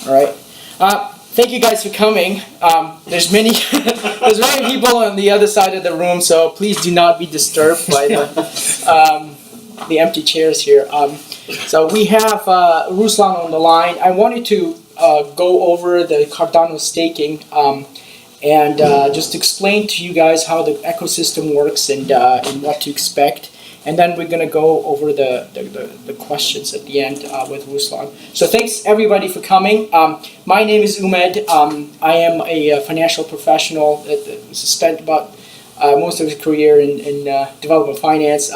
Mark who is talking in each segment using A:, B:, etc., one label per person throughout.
A: All right. Thank you guys for coming. There's many people on the other side of the room, so please do not be disturbed by the empty chairs here. So we have Ruslan on the line. I wanted to go over the Cardano staking and just explain to you guys how the ecosystem works and what to expect. And then we're going to go over the questions at the end with Ruslan. So thanks everybody for coming. My name is Umed. I am a financial professional that spent about most of his career in development finance.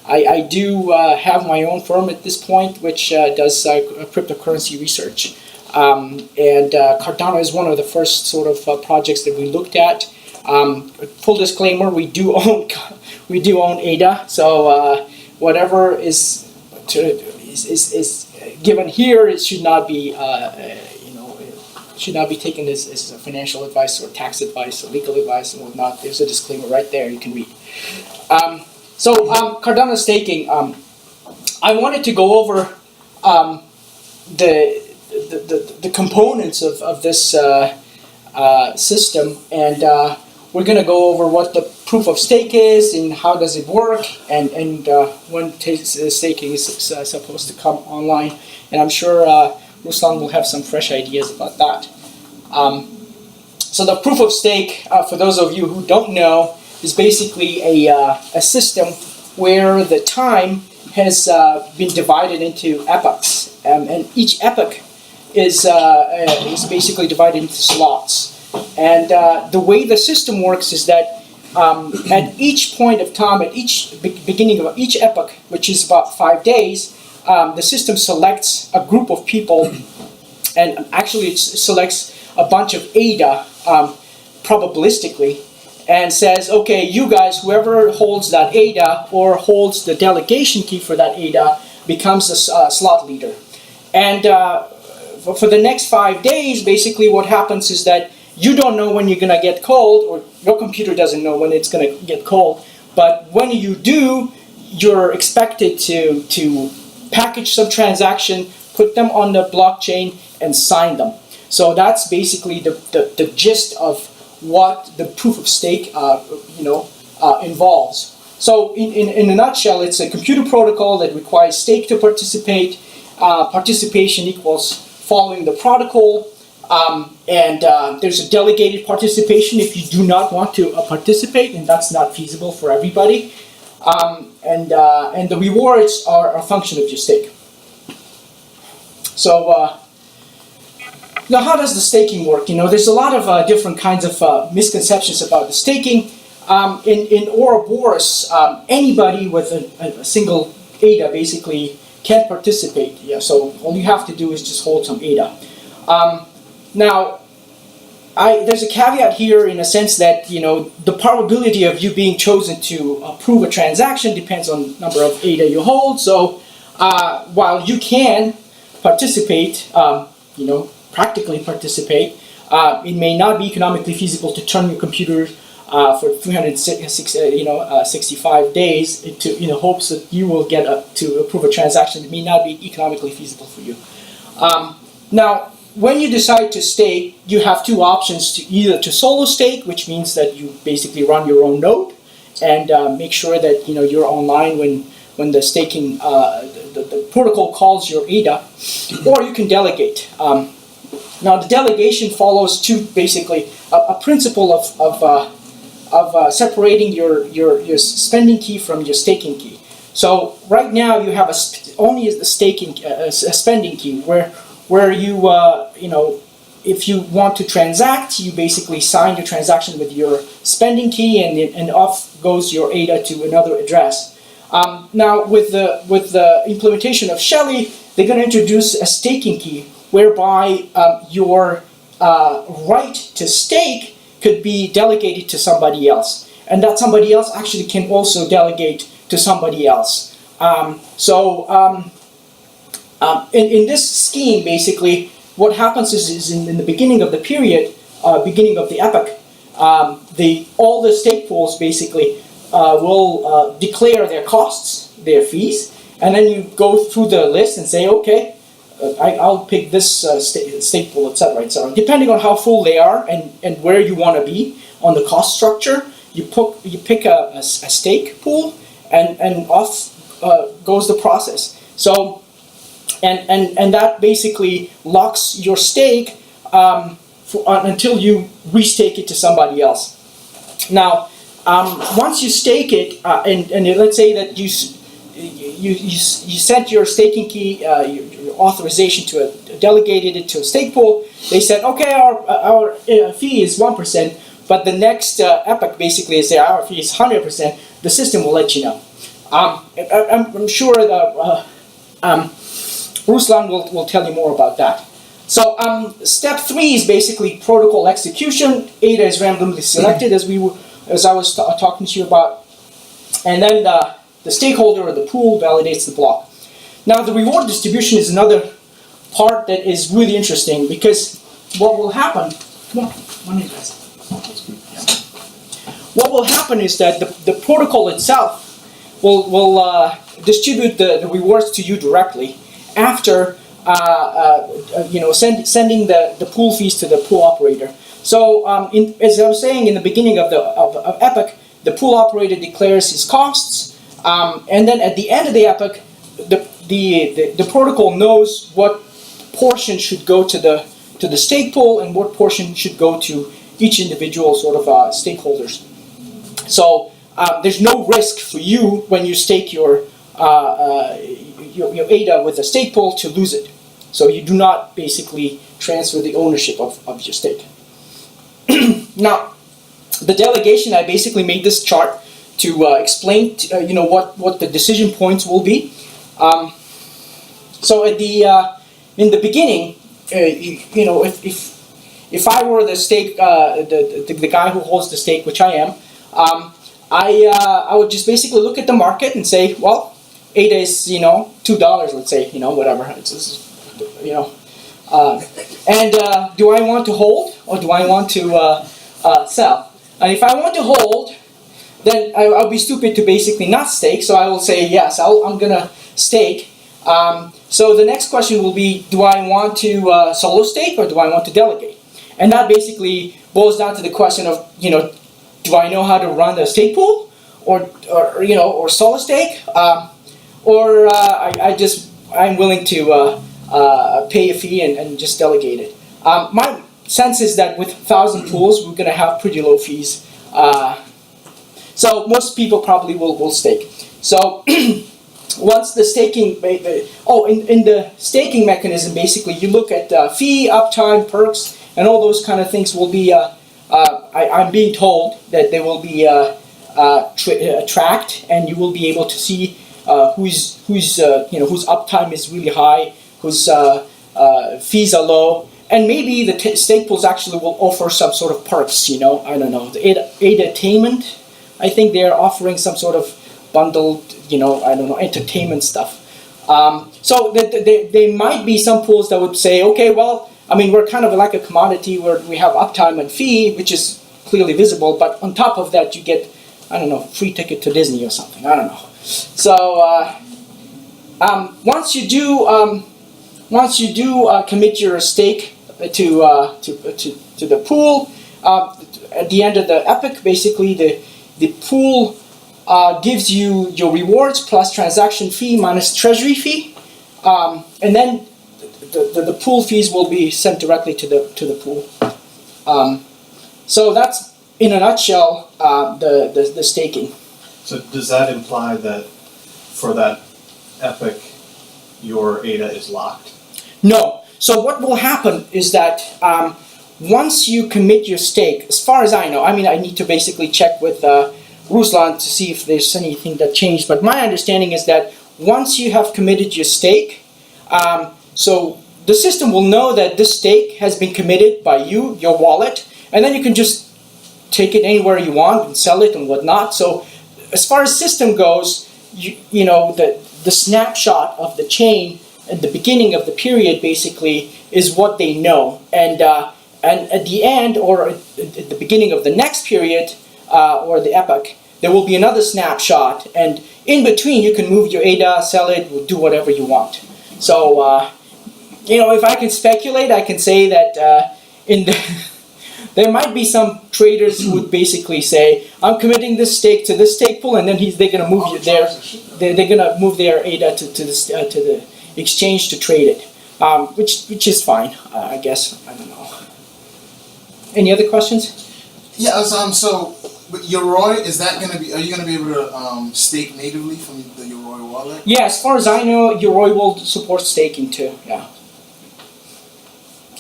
A: I do have my own firm at this point, which does cryptocurrency research. And Cardano is one of the first sort of projects that we looked at. Full disclaimer: we do own ADA, so whatever is given here, it should not be should not be taken as financial advice or tax advice or legal advice and whatnot. There's a disclaimer right there you can read. Cardano staking. I wanted to go over the components of this system, and we're going to go over what the proof of stake is and how does it work, and when staking is supposed to come online. And I'm sure Ruslan will have some fresh ideas about that. So the proof of stake, for those of you who don't know, is basically a system where the time has been divided into epochs, and each epoch is basically divided into slots. And the way the system works is that at each point of time, at each beginning of each epoch, which is about 5 days, the system selects a group of people, and actually it selects a bunch of ADA probabilistically, and says, okay, you guys, whoever holds that ADA or holds the delegation key for that ADA becomes a slot leader. And for the next 5 days, basically what happens is that you don't know when you're going to get called, or your computer doesn't know when it's going to get called, but when you do, you're expected to package some transaction, put them on the blockchain, and sign them. So that's basically the gist of what the proof of stake involves. So in a nutshell, it's a computer protocol that requires stake to participate. Participation equals following the protocol. And there's a delegated participation if you do not want to participate, and that's not feasible for everybody. And the rewards are a function of your stake. So now, how does the staking work? There's a lot of different kinds of misconceptions about the staking. In Ouroboros, anybody with a single ADA basically can participate. Yeah, so all you have to do is just hold some ADA. Now, there's a caveat here in a sense that the probability of you being chosen to approve a transaction depends on the number of ADA you hold. So while you can participate, practically participate, it may not be economically feasible to turn your computer for 365 days in hopes that you will get to approve a transaction. It may not be economically feasible for you. Now, when you decide to stake, you have two options: either to solo stake, which means that you basically run your own node and make sure that you're online when the staking the protocol calls your ADA, or you can delegate. Now, the delegation follows basically a principle of separating your spending key from your staking key. So right now you have only the staking a spending key where you if you want to transact, you basically sign your transaction with your spending key, and off goes your ADA to another address. Now with the implementation of Shelley, they're going to introduce a staking key whereby your right to stake could be delegated to somebody else, and that somebody else actually can also delegate to somebody else. In this scheme, basically, what happens is in the beginning of the period, beginning of the epoch, all the stake pools basically will declare their costs, their fees, and then you go through the list and say, okay, I'll pick this stake pool, etc., etc. Depending on how full they are and where you want to be on the cost structure, you pick a stake pool, and off goes the process. So, and that basically locks your stake until you restake it to somebody else. Now, once you stake it, and let's say that you sent your staking key, your authorization to delegated it to a stake pool. They said, okay, our fee is 1%, but the next epoch basically is our fee is 100%. The system will let you know. I'm sure that Ruslan will tell you more about that. So step 3 is basically protocol execution. ADA is randomly selected, as I was talking to you about, and then the stakeholder or the pool validates the block. Now the reward distribution is another part that is really interesting, because what will happen? Come on in, guys. What will happen is that the protocol itself will distribute the rewards to you directly after sending the pool fees to the pool operator. So as I was saying in the beginning of epoch, the pool operator declares his costs, and then at the end of the epoch, the protocol knows what portion should go to the stake pool and what portion should go to each individual sort of stakeholders. So there's no risk for you when you stake your ADA with a stake pool to lose it. So you do not basically transfer the ownership of your stake. Now, the delegation, I basically made this chart to explain what the decision points will be. So at in the beginning, if I were the stake, the guy who holds the stake, which I am, I would just basically look at the market and say, well, ADA is $2, let's say, whatever. And do I want to hold or do I want to sell? And if I want to hold, then I'll be stupid to basically not stake. So I will say yes, I'm gonna stake. So the next question will be, do I want to solo stake or do I want to delegate? And that basically boils down to the question of, do I know how to run the stake pool, or solo stake, or I'm willing to pay a fee and just delegate it. My sense is that with 1,000 pools, we're going to have pretty low fees. So most people probably will stake. So once the staking, in the staking mechanism, basically you look at fee, uptime, perks, and all those kind of things will be. I'm being told that they will be tracked, and you will be able to see whose uptime is really high, whose fees are low, and maybe the stake pools actually will offer some sort of perks. I don't know, the ADA Attainment. I think they are offering some sort of bundled, entertainment stuff. So there might be some pools that would say, okay, well, we're kind of like a commodity where we have uptime and fee, which is clearly visible, but on top of that you get, free ticket to Disney or something. I don't know. So once you do commit your stake to the pool, at the end of the epoch, basically the pool gives you your rewards plus transaction fee minus treasury fee, and then the pool fees will be sent directly to the pool. So that's in a nutshell the staking.
B: So does that imply that for that epoch your ADA is locked?
A: No. So what will happen is that once you commit your stake, as far as I know, I need to basically check with Ruslan to see if there's anything that changed, but my understanding is that once you have committed your stake, so the system will know that this stake has been committed by you, your wallet, and then you can just take it anywhere you want and sell it and whatnot. So as far as system goes, the snapshot of the chain at the beginning of the period basically is what they know, and at the end or at the beginning of the next period or the epoch, there will be another snapshot, and in between you can move your ADA, sell it, do whatever you want. So if I could speculate, I can say that in the there might be some traders who would basically say, "I'm committing this stake to this stake pool," and then they're going to move they're going to move their ADA to the exchange to trade it, which is fine, I guess. I don't know. Any other questions?
C: Yeah. So with Yoroi, is that going to be? Are you going to be able to stake natively from the Yoroi wallet?
A: Yeah, as far as I know, Yoroi will support staking too. Yeah.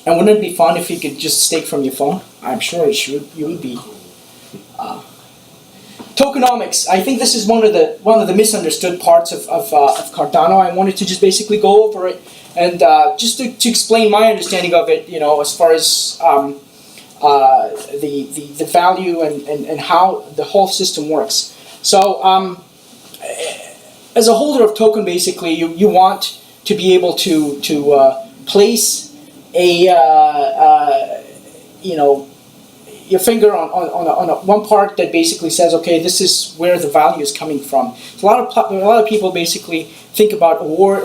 A: And wouldn't it be fun if you could just stake from your phone? I'm sure it would be. Tokenomics. I think this is one of the misunderstood parts of Cardano. I wanted to just basically go over it and just to explain my understanding of it. As far as the value and how the whole system works. So as a holder of token, basically, you want to be able to place your finger on one part that basically says, okay, this is where the value is coming from. So a lot of people basically think about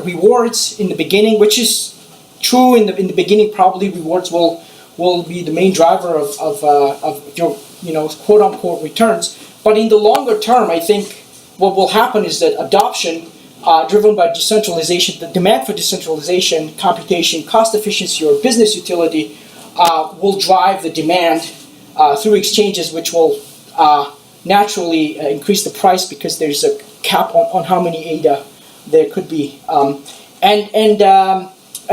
A: rewards in the beginning, which is true in the beginning. Probably rewards will be the main driver of your quote unquote returns. But in the longer term, I think what will happen is that adoption, driven by decentralization, the demand for decentralization, computation, cost efficiency, or business utility, will drive the demand through exchanges, which will naturally increase the price because there's a cap on how many ADA there could be. And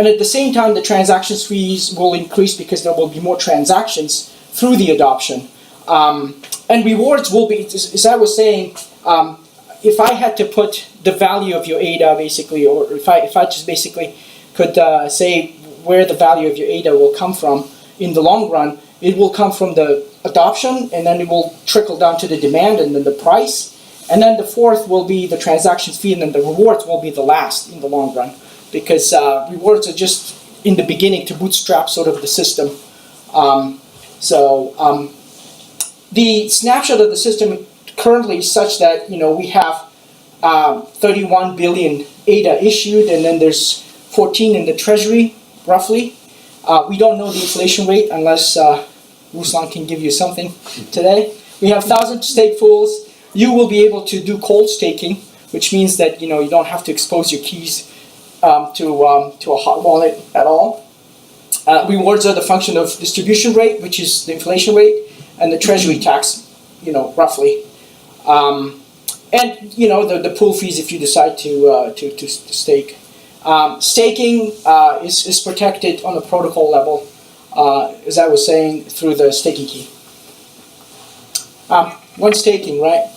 A: at the same time, the transaction fees will increase because there will be more transactions through the adoption. And rewards will be, as I was saying, if I had to put the value of your ADA basically, or if I just basically could say where the value of your ADA will come from in the long run, it will come from the adoption, and then it will trickle down to the demand and then the price. And then the fourth will be the transaction fee, and then the rewards will be the last in the long run. Because rewards are just in the beginning to bootstrap sort of the system. The snapshot of the system currently is such that we have 31 billion ADA issued, and then there's 14 in the treasury, roughly. We don't know the inflation rate unless Ruslan can give you something today. We have 1,000 stake pools. You will be able to do cold staking, which means that you don't have to expose your keys to a hot wallet at all. Rewards are the function of distribution rate, which is the inflation rate, and the treasury tax, roughly. And the pool fees if you decide to stake. Staking is protected on a protocol level, as I was saying, through the staking key. One staking, right?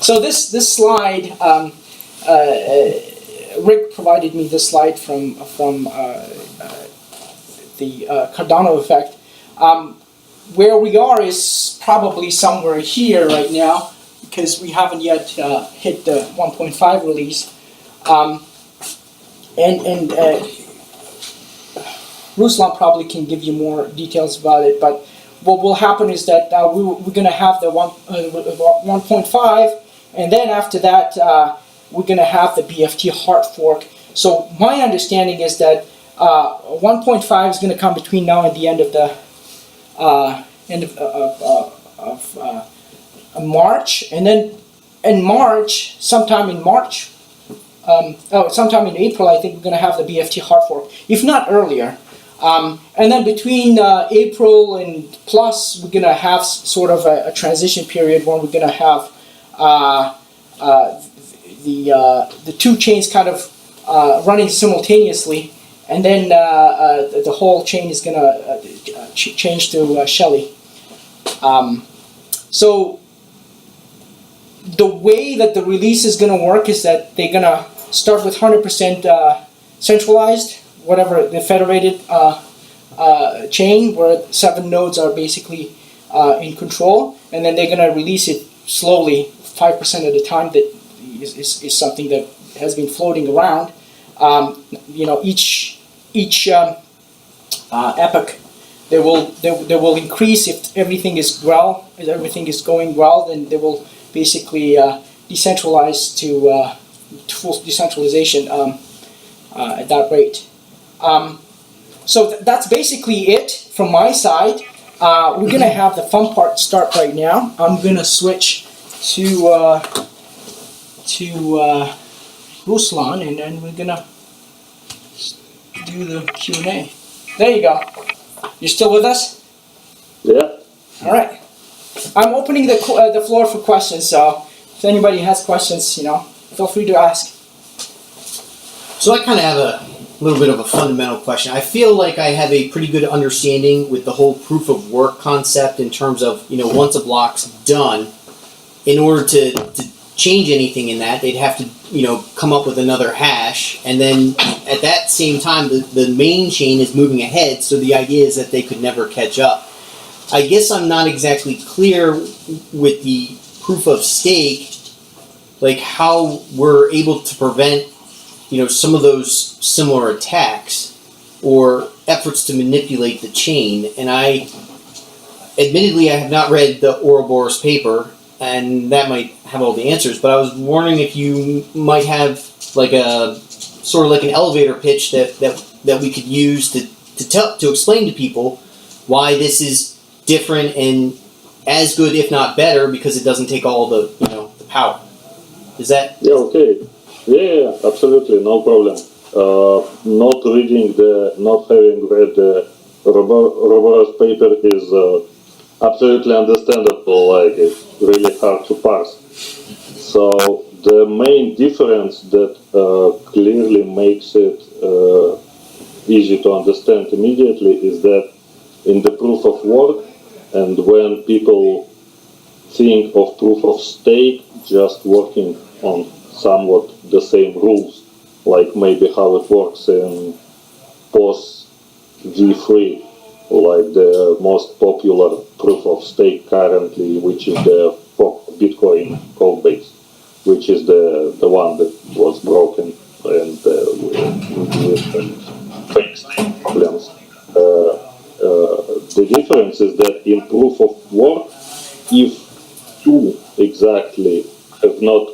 A: So this slide, Rick provided me this slide from the Cardano effect. Where we are is probably somewhere here right now, because we haven't yet hit the 1.5 release. And Ruslan probably can give you more details about it, but what will happen is that we're going to have the 1.5, and then after that we're going to have the BFT hard fork. So my understanding is that 1.5 is going to come between now and the end of the March, and then in March, sometime in March, sometime in April, I think we're going to have the BFT hard fork, if not earlier. And then between April and plus, we're going to have sort of a transition period where we're going to have the two chains kind of running simultaneously, and then the whole chain is going to change to Shelley. So the way that the release is going to work is that they're going to start with 100% centralized, whatever the federated chain, where 7 nodes are basically in control, and then they're going to release it slowly, 5% at a time. That is something that has been floating around. Each epoch, they will increase if everything is well. If everything is going well, then they will basically decentralize to full decentralization at that rate. So that's basically it from my side. We're gonna have the fun part start right now. I'm gonna switch to Ruslan, and then we're gonna do the Q&A. There you go. You still with us?
D: Yeah.
A: All right. I'm opening the floor for questions. So if anybody has questions, feel free to ask.
E: So I kind of have a little bit of a fundamental question. I feel like I have a pretty good understanding with the whole proof of work concept in terms of, once a block's done, in order to change anything in that, they'd have to, come up with another hash. And then at that same time, the main chain is moving ahead. So the idea is that they could never catch up. I guess I'm not exactly clear with the proof of stake, like how we're able to prevent some of those similar attacks or efforts to manipulate the chain. And admittedly, I have not read the Ouroboros paper, and that might have all the answers, but I was wondering if you might have like a sort of like an elevator pitch that we could use to explain to people why this is different and as good, if not better, because it doesn't take all the the power. Is that?
D: Yeah. Okay. Yeah. Absolutely. No problem. Not having read the Ouroboros paper is absolutely understandable. Like it's really hard to parse. So the main difference that clearly makes it easy to understand immediately is that in the proof of work, and when people think of proof of stake, just working on somewhat the same rules, like maybe how it works in POS V3, like the most popular proof of stake currently, which is the Bitcoin code base, which is the one that was broken and with fake stake problems. The difference is that in proof of work, if two exactly have not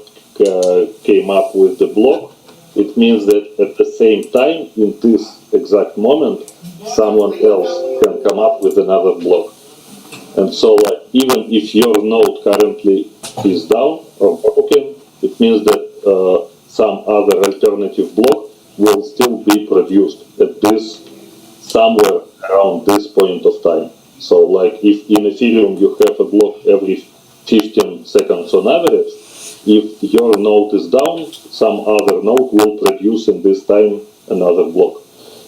D: came up with the block, it means that at the same time, in this exact moment, someone else can come up with another block. And so even if your node currently is down or broken, it means that some other alternative block will still be produced at this somewhere around this point of time. So like if in Ethereum you have a block every 15 seconds on average, if your node is down, some other node will produce in this time another block.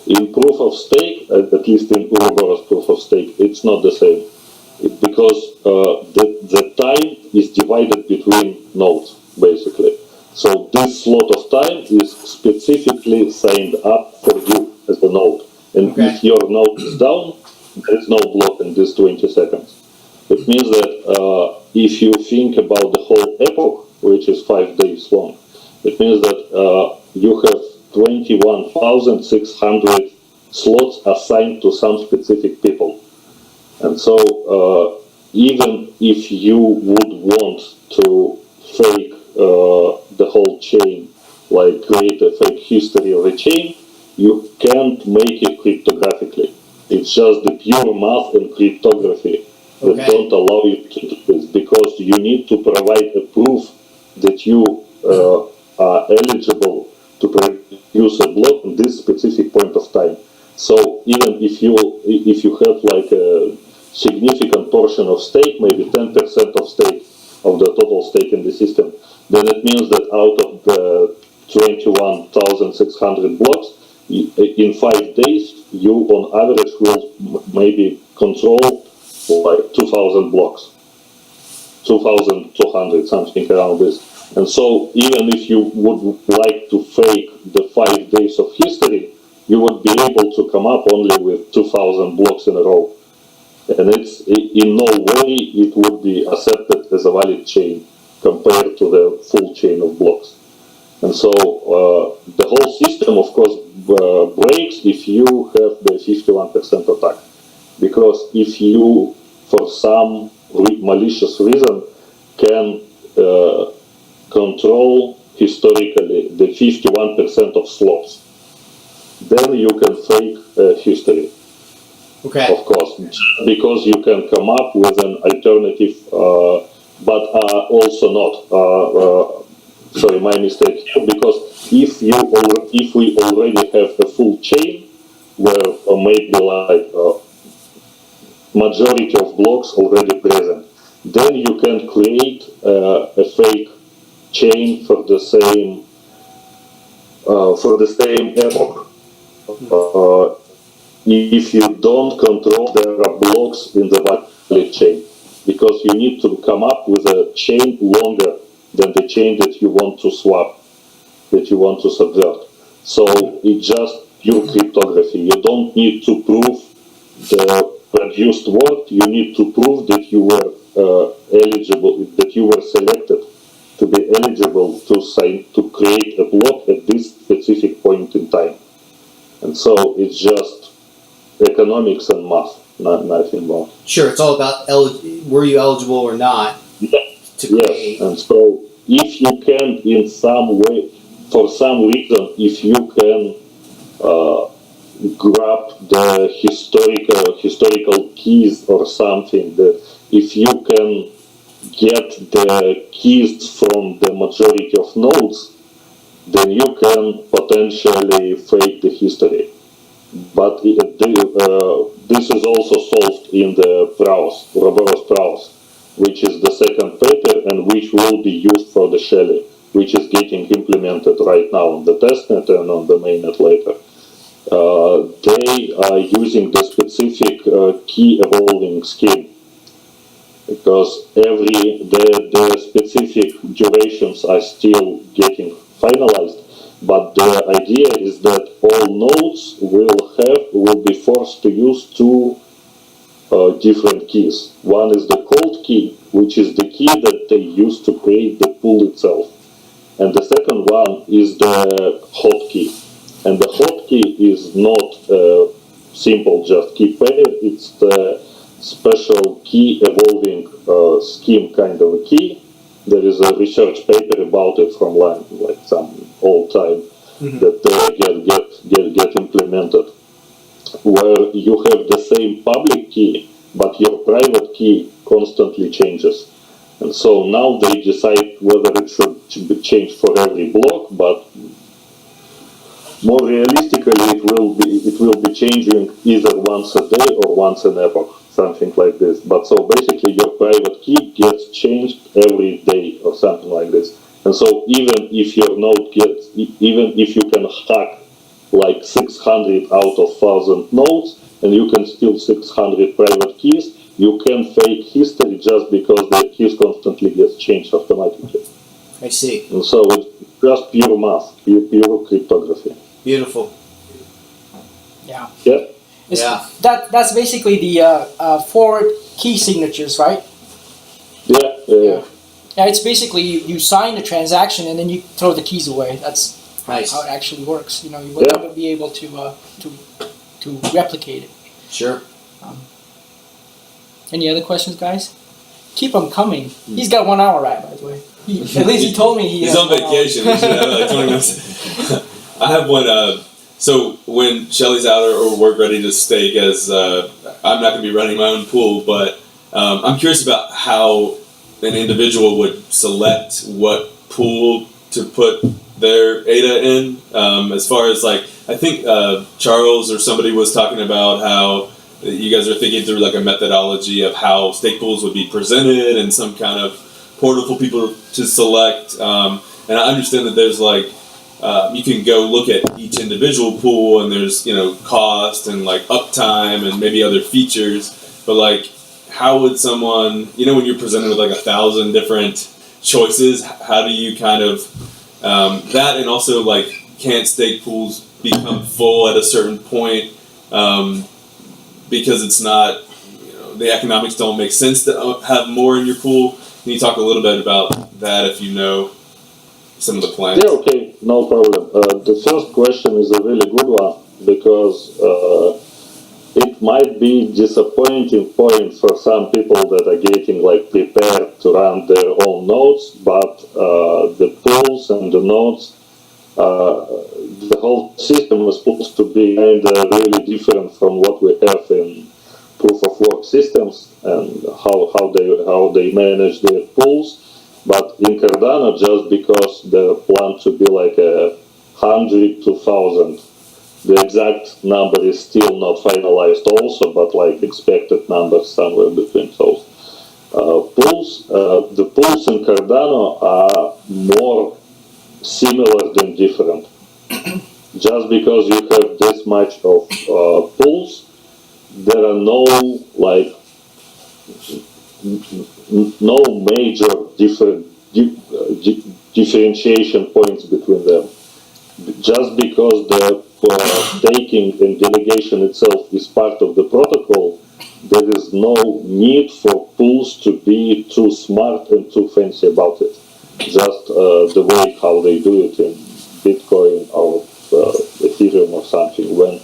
D: In proof of stake, at least in Ouroboros proof of stake, it's not the same. Because the time is divided between nodes, basically. So this slot of time is specifically signed up for you as a node. And
E: Okay.
D: if your node is down, there is no block in these 20 seconds. It means that if you think about the whole epoch, which is 5 days long, it means that you have 21,600 slots assigned to some specific people. And so even if you would want to fake the whole chain, like create a fake history of a chain, you can't make it cryptographically. It's just the pure math and cryptography that don't allow you to do this, because you need to provide a proof that you are eligible to produce a block in this specific point of time. So even if you have like a significant portion of stake, maybe 10% of stake of the total stake in the system, then it means that out of the 21,600 blocks, in 5 days, you on average will maybe control like 2,000 blocks, 2,200, something around this. And so even if you would like to fake the 5 days of history, you would be able to come up only with 2,000 blocks in a row. And it's in no way it would be accepted as a valid chain compared to the full chain of blocks. And so the whole system, of course, breaks if you have the 51% attack. Because if you, for some malicious reason, can control historically the 51% of slots, then you can fake history,
E: Okay.
D: of course, because you can come up with an alternative, but also not. Sorry, my mistake here. Because if we already have a full chain where maybe like majority of blocks already present, then you can create a fake chain for the same epoch. If you don't control, there are blocks in the valid chain, because you need to come up with a chain longer than the chain that you want to swap, that you want to subvert. So it's just pure cryptography. You don't need to prove the produced word. You need to prove that you were eligible, that you were selected to be eligible to create a block at this specific point in time. And so it's just economics and math, nothing more.
E: Sure. It's all about were you eligible or not to create.
D: Yes, and so if you can in some way, for some reason, if you can grab the historical keys or something, that if you can get the keys from the majority of nodes, then you can potentially fake the history. But this is also solved in the reverse Prowse, which is the second paper and which will be used for the Shelley, which is getting implemented right now on the testnet and on the mainnet later. They are using the specific key evolving scheme, because the specific durations are still getting finalized. But the idea is that all nodes will be forced to use two different keys. One is the cold key, which is the key that they use to create the pool itself, and the second one is the hot key. And the hot key is not simple just key pair. It's the special key evolving scheme kind of a key. There is a research paper about it from like some old time that get implemented, where you have the same public key, but your private key constantly changes. And so now they decide whether it should be changed for every block, but more realistically, it will be changing either once a day or once an epoch, something like this. But so basically, your private key gets changed every day or something like this. And so even if your node even if you can hack like 600 out of 1,000 nodes, and you can steal 600 private keys, you can fake history just because the keys constantly gets changed automatically.
E: I see.
D: And so it's just pure math, pure cryptography.
E: Beautiful.
A: Yeah.
D: Yeah.
A: That's basically the forward key signatures, right?
D: Yeah.
A: Yeah, it's basically you sign the transaction and then you throw the keys away. That's
E: Nice.
A: how it actually works. You know, you will never be able to replicate it.
E: Sure.
A: Any other questions, guys? Keep them coming. He's got 1 hour right, by the way. At least he told me
F: he's on vacation. We should have like 20 minutes. I have one. So when Shelly's out or work ready to stake, as I'm not going to be running my own pool, but I'm curious about how an individual would select what pool to put their ADA in. As far as like, I think Charles or somebody was talking about how you guys are thinking through like a methodology of how stake pools would be presented and some kind of portal for people to select. And I understand that there's like, you can go look at each individual pool and there's, cost and like uptime and maybe other features, but like, how would someone, when you're presented with like 1,000 different choices, how do you kind of, that, and also like, can't stake pools become full at a certain point, because it's not, the economics don't make sense to have more in your pool? Can you talk a little bit about that if you know some of the plans?
D: Yeah, okay, no problem. The first question is a really good one, because it might be disappointing point for some people that are getting like prepared to run their own nodes, but the pools and the nodes the whole system is supposed to be kind of really different from what we have in proof of work systems and how they manage their pools. But in Cardano, just because the plan to be like 100 to 1,000, the exact number is still not finalized also, but like expected numbers somewhere between those pools. The pools in Cardano are more similar than different. Just because you have this much of pools, there are no like no major differentiation points between them. Just because the staking and delegation itself is part of the protocol, there is no need for pools to be too smart and too fancy about it. Just the way how they do it in Bitcoin or Ethereum or something, where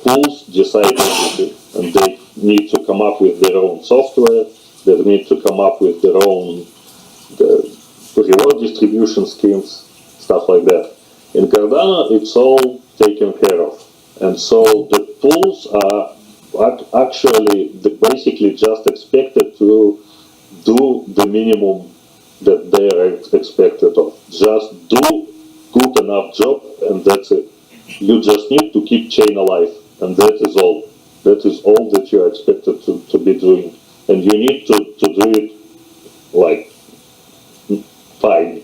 D: pools decide everything and they need to come up with their own software, they need to come up with their own reward distribution schemes, stuff like that. In Cardano, it's all taken care of. And so the pools are actually basically just expected to do the minimum that they are expected of. Just do good enough job and that's it. You just need to keep chain alive and that is all. That is all that you are expected to be doing. And you need to do it like fine.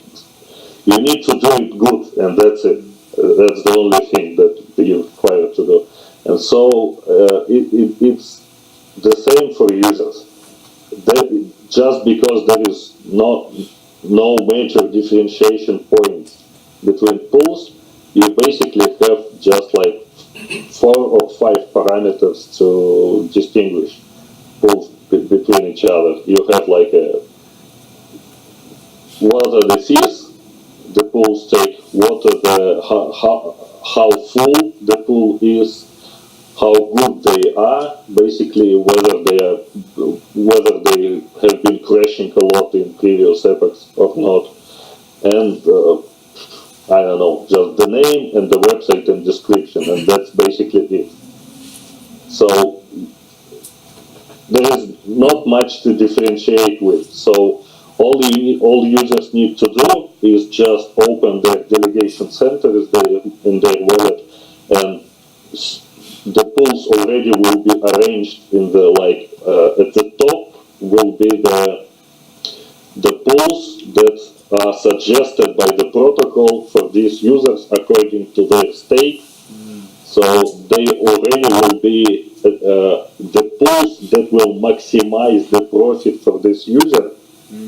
D: You need to do it good and that's it. That's the only thing that you're required to do. And so it's the same for users. Just because there is no major differentiation point between pools, you basically have just like 4 or 5 parameters to distinguish pools between each other. You have like what are the fees the pools take, what are the how full the pool is, how good they are, basically whether they have been crashing a lot in previous epochs or not, and I don't know, just the name and the website and description, and that's basically it. So there is not much to differentiate with. So all users need to do is just open their delegation centers in their wallet, and the pools already will be arranged in the at the top will be the pools that are suggested by the protocol for these users according to their stake. So they already will be the pools that will maximize the profit for this user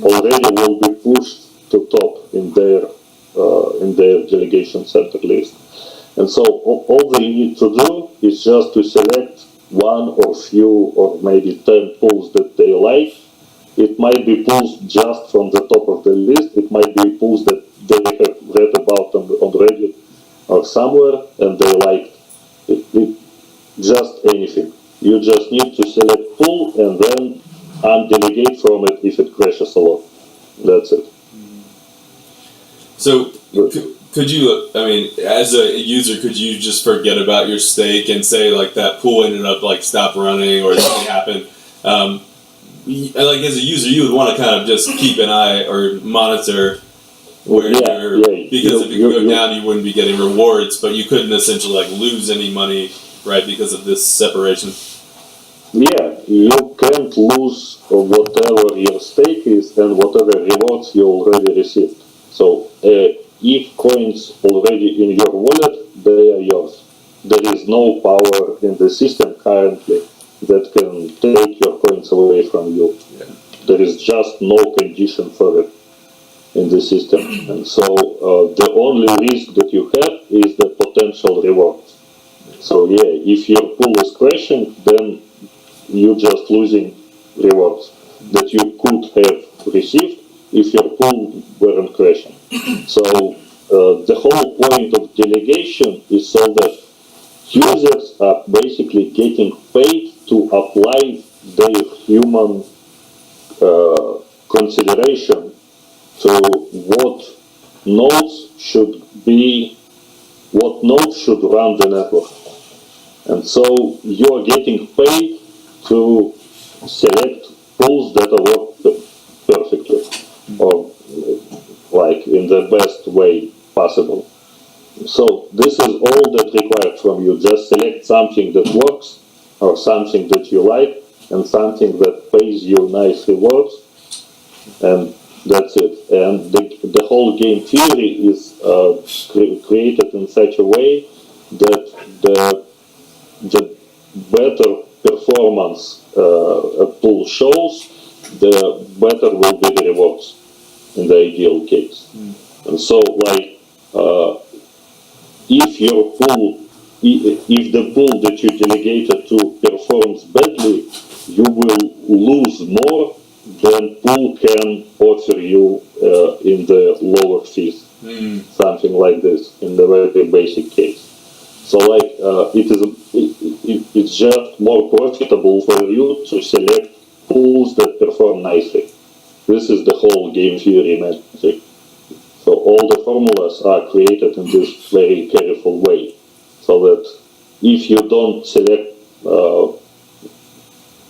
D: already will be pushed to top in their delegation center list. And so all they need to do is just to select one or few or maybe 10 pools that they like. It might be pools just from the top of the list. It might be pools that they have read about on Reddit or somewhere and they like it. Just anything. You just need to select pool and then undelegate from it if it crashes a lot. That's it.
F: So could you, I mean, as a user, could you just forget about your stake and say like that pool ended up like stop running or something happened? Like as a user, you would want to kind of just keep an eye or monitor where because if it could go down, you wouldn't be getting rewards, but you couldn't essentially like lose any money, right, because of this separation.
D: Yeah, you can't lose whatever your stake is and whatever rewards you already received. So if coins already in your wallet, they are yours. There is no power in the system currently that can take your coins away from you. Yeah. There is just no condition for it in the system. And so the only risk that you have is the potential reward. So yeah, if your pool is crashing, then you're just losing rewards that you could have received if your pool weren't crashing. So the whole point of delegation is so that users are basically getting paid to apply their human consideration to what nodes should be what node should run the network. And so you are getting paid to select pools that work perfectly, or like in the best way possible. So this is all that required from you. Just select something that works, or something that you like, and something that pays you nice rewards, and that's it. And the whole game theory is created in such a way that the better performance a pool shows, the better will be the rewards in the ideal case. And so, like, if your pool, if the pool that you delegated to performs badly, you will lose more than pool can offer you in the lower fees. Something like this in the very basic case. So, like, it's just more profitable for you to select pools that perform nicely. This is the whole game theory magic. So all the formulas are created in this very careful way, so that if you don't select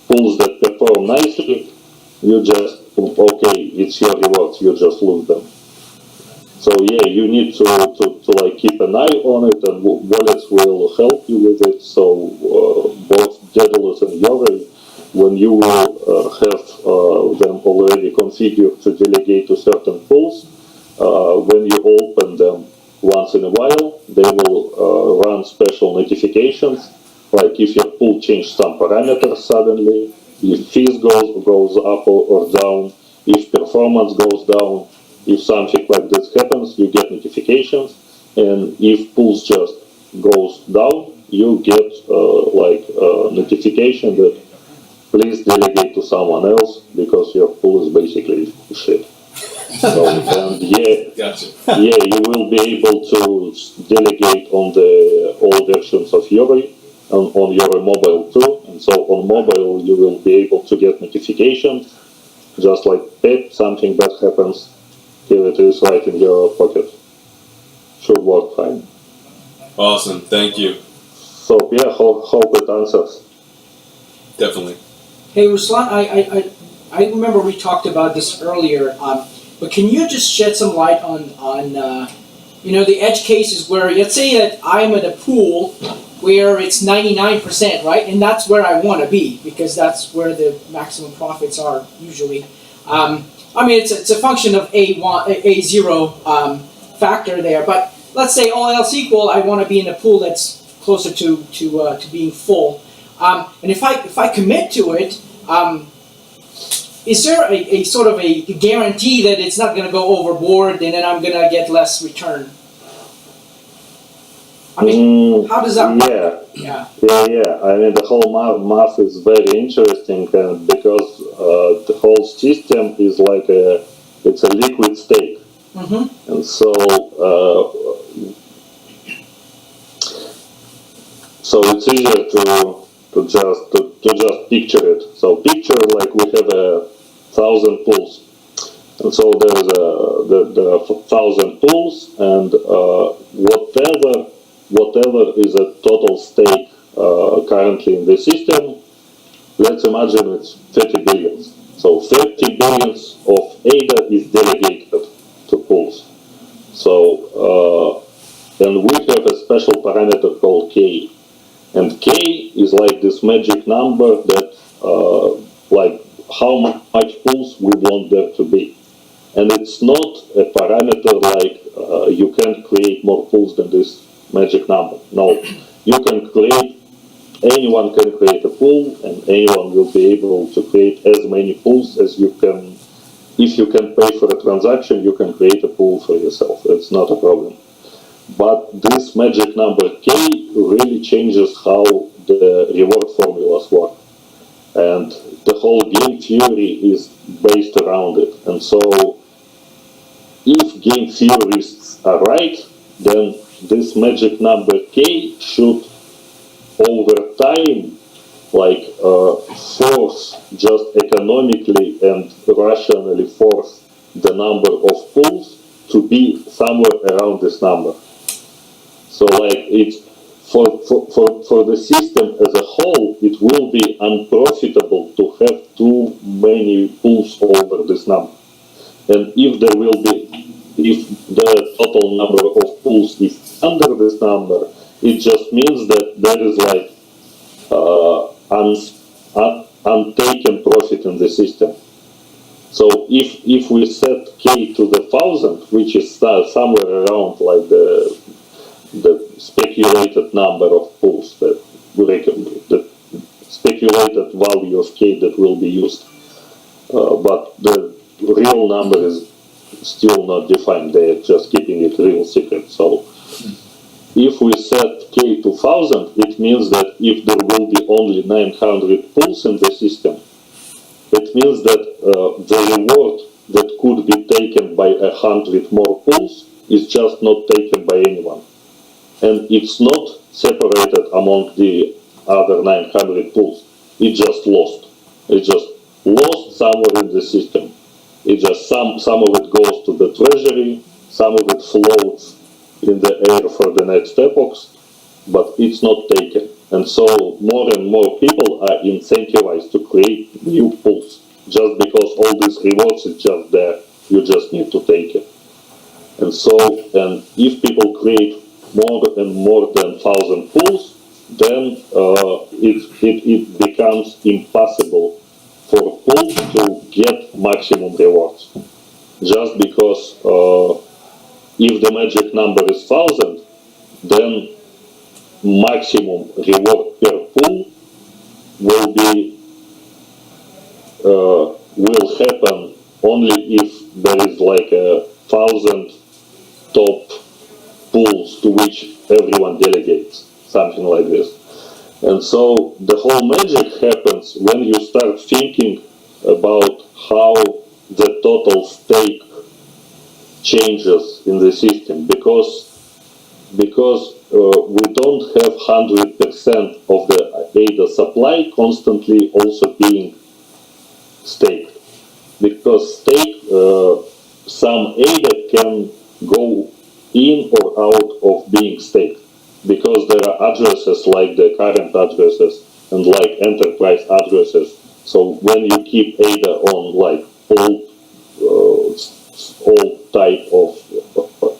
D: pools that perform nicely, you just, okay, it's your rewards, you just lose them. So yeah, you need to like keep an eye on it, and wallets will help you with it. So both Daedalus and Yori, when you will have them already configured to delegate to certain pools, when you open them once in a while, they will run special notifications, like if your pool changed some parameters suddenly, if fees goes up or down, if performance goes down. If something like this happens, you get notifications, and if pools just goes down, you get notification that please delegate to someone else because your pool is basically shit. So, and
F: Gotcha.
D: you will be able to delegate on the all versions of Yori, on your mobile too, and so on mobile you will be able to get notifications, just like if something bad happens. Here it is right in your pocket. Should work fine.
F: Awesome. Thank you.
D: So yeah, hope it answers.
F: Definitely.
A: Hey Ruslan, I remember we talked about this earlier, but can you just shed some light on the edge cases where, let's say that I'm at a pool where it's 99%, right? And that's where I want to be because that's where the maximum profits are usually. It's a function of A0 factor there, but let's say all else equal, I want to be in a pool that's closer to being full. And if I commit to it, is there a sort of a guarantee that it's not going to go overboard and then I'm going to get less return? I mean, how does that work?
D: Yeah. I mean, the whole math is very interesting, because the whole system is like it's a liquid state, and so it's easier to just picture it. So picture like we have 1,000 pools, and so there are 1,000 pools, and whatever is a total stake currently in the system, let's imagine it's 30 billion. So 30 billion of ADA is delegated to pools. So, and we have a special parameter called K. And K is like this magic number that, like how much pools we want there to be. And it's not a parameter like you can't create more pools than this magic number. No, anyone can create a pool, and anyone will be able to create as many pools as you can. If you can pay for a transaction, you can create a pool for yourself. It's not a problem. But this magic number K really changes how the reward formulas work. And the whole game theory is based around it. And so if game theorists are right, then this magic number K should over time force, just economically and rationally force the number of pools to be somewhere around this number. So like it's for the system as a whole, it will be unprofitable to have too many pools over this number. And if the total number of pools is under this number, it just means that there is like untaken profit in the system. So if we set k to the 1,000, which is somewhere around like the speculated number of pools that the speculated value of k that will be used, but the real number is still not defined. They're just keeping it real secret. So if we set k to 1,000, it means that if there will be only 900 pools in the system, it means that the reward that could be taken by 100 more pools is just not taken by anyone. And it's not separated among the other 900 pools. It just lost. It just lost somewhere in the system. It just some of it goes to the treasury, some of it floats in the air for the next epochs, but it's not taken. And so more and more people are incentivized to create new pools, just because all these rewards is just there. You just need to take it. And if people create more and more than 1,000 pools, then it becomes impossible for pools to get maximum rewards. Just because if the magic number is 1,000, then maximum reward per pool will happen only if there is like 1,000 top pools to which everyone delegates, something like this. And so the whole magic happens when you start thinking about how the total stake changes in the system, because we don't have 100% of the ADA supply constantly also being staked. Because some ADA can go in or out of being staked, because there are addresses like the current addresses and like enterprise addresses. So when you keep ADA on like old type of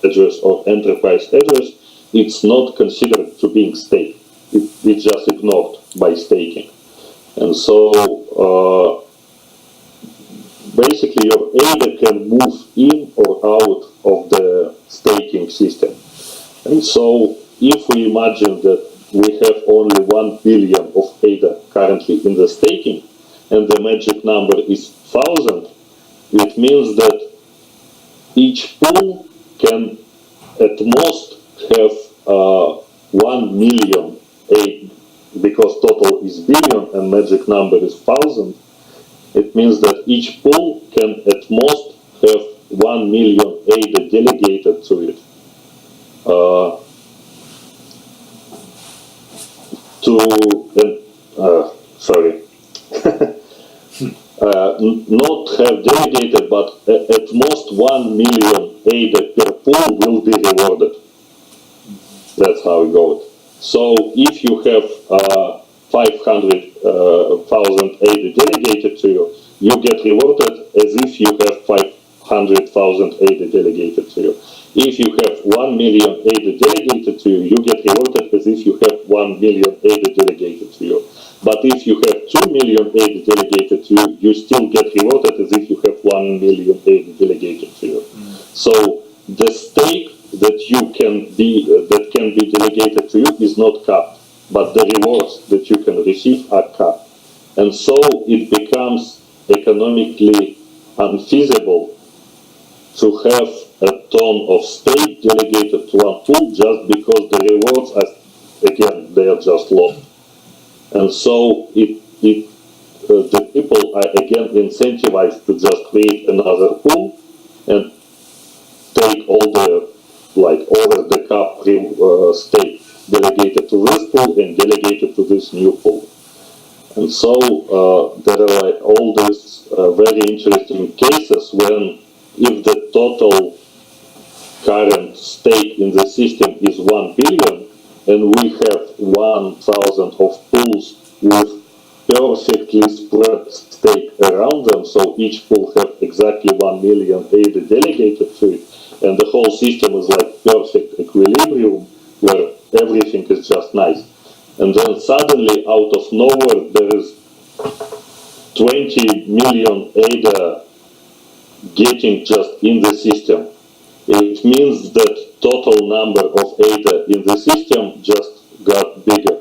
D: address or enterprise address, it's not considered to being staked. It's just ignored by staking. And so basically your ADA can move in or out of the staking system. And so if we imagine that we have only 1 billion of ADA currently in the staking, and the magic number is 1,000, it means that each pool can at most have 1 million ADA, because total is billion and magic number is 1,000. It means that each pool can at most have 1 million ADA delegated to it. Not have delegated, but at most 1 million ADA per pool will be rewarded. That's how it goes. So if you have 500,000 ADA delegated to you, you get rewarded as if you have 500,000 ADA delegated to you. If you have 1 million ADA delegated to you, you get rewarded as if you have 1 million ADA delegated to you. But if you have 2 million ADA delegated to you, you still get rewarded as if you have 1 million ADA delegated to you. So the stake that can be delegated to you is not capped, but the rewards that you can receive are capped. And so it becomes economically unfeasible to have a ton of stake delegated to one pool just because the rewards are, again, they are just lost. And so the people are again incentivized to just create another pool and take all the over the cap stake delegated to this pool and delegated to this new pool. And so there are all these very interesting cases when if the total current stake in the system is 1 billion, and we have 1,000 of pools with perfectly spread stake around them, so each pool have exactly 1 million ADA delegated to it, and the whole system is like perfect equilibrium where everything is just nice. And then suddenly, out of nowhere, there is 20 million ADA getting just in the system. It means that total number of ADA in the system just got bigger.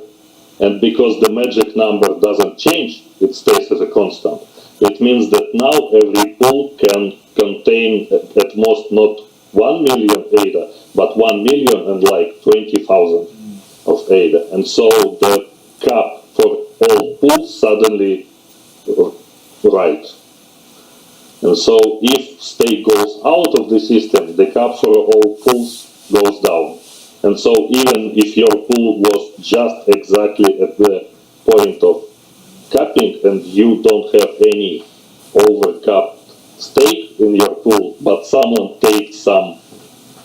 D: And because the magic number doesn't change, it stays as a constant. It means that now every pool can contain at most not 1 million ADA, but 1 million and like 20,000 of ADA. And so the cap for all pools suddenly right. And so if stake goes out of the system, the cap for all pools goes down. And so even if your pool was just exactly at the point of capping and you don't have any overcapped stake in your pool, but someone takes some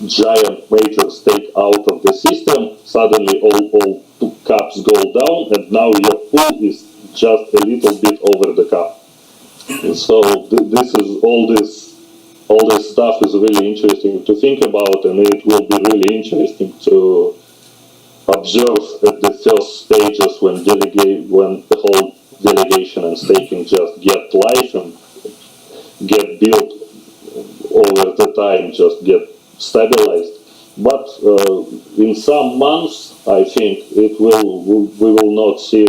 D: giant major stake out of the system, suddenly all caps go down and now your pool is just a little bit over the cap. And so this is all this stuff is really interesting to think about, and it will be really interesting to observe at the first stages when the whole delegation and staking just get life and get built over the time, just get stabilized. But in some months, I think we will not see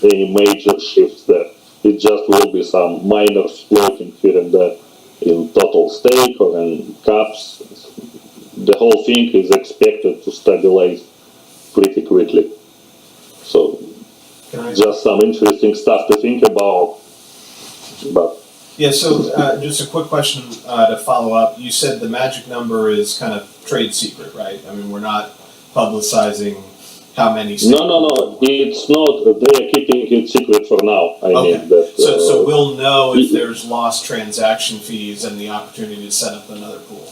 D: any major shifts there. It just will be some minor floating here and there in total stake or in caps. The whole thing is expected to stabilize pretty quickly. So just some interesting stuff to think about. But
B: Yeah, so just a quick question to follow up. You said the magic number is kind of trade secret, right? I mean, we're not publicizing how many.
D: No, it's not. They are keeping it secret for now. I mean that.
B: So we'll know if there's lost transaction fees and the opportunity to set up another pool.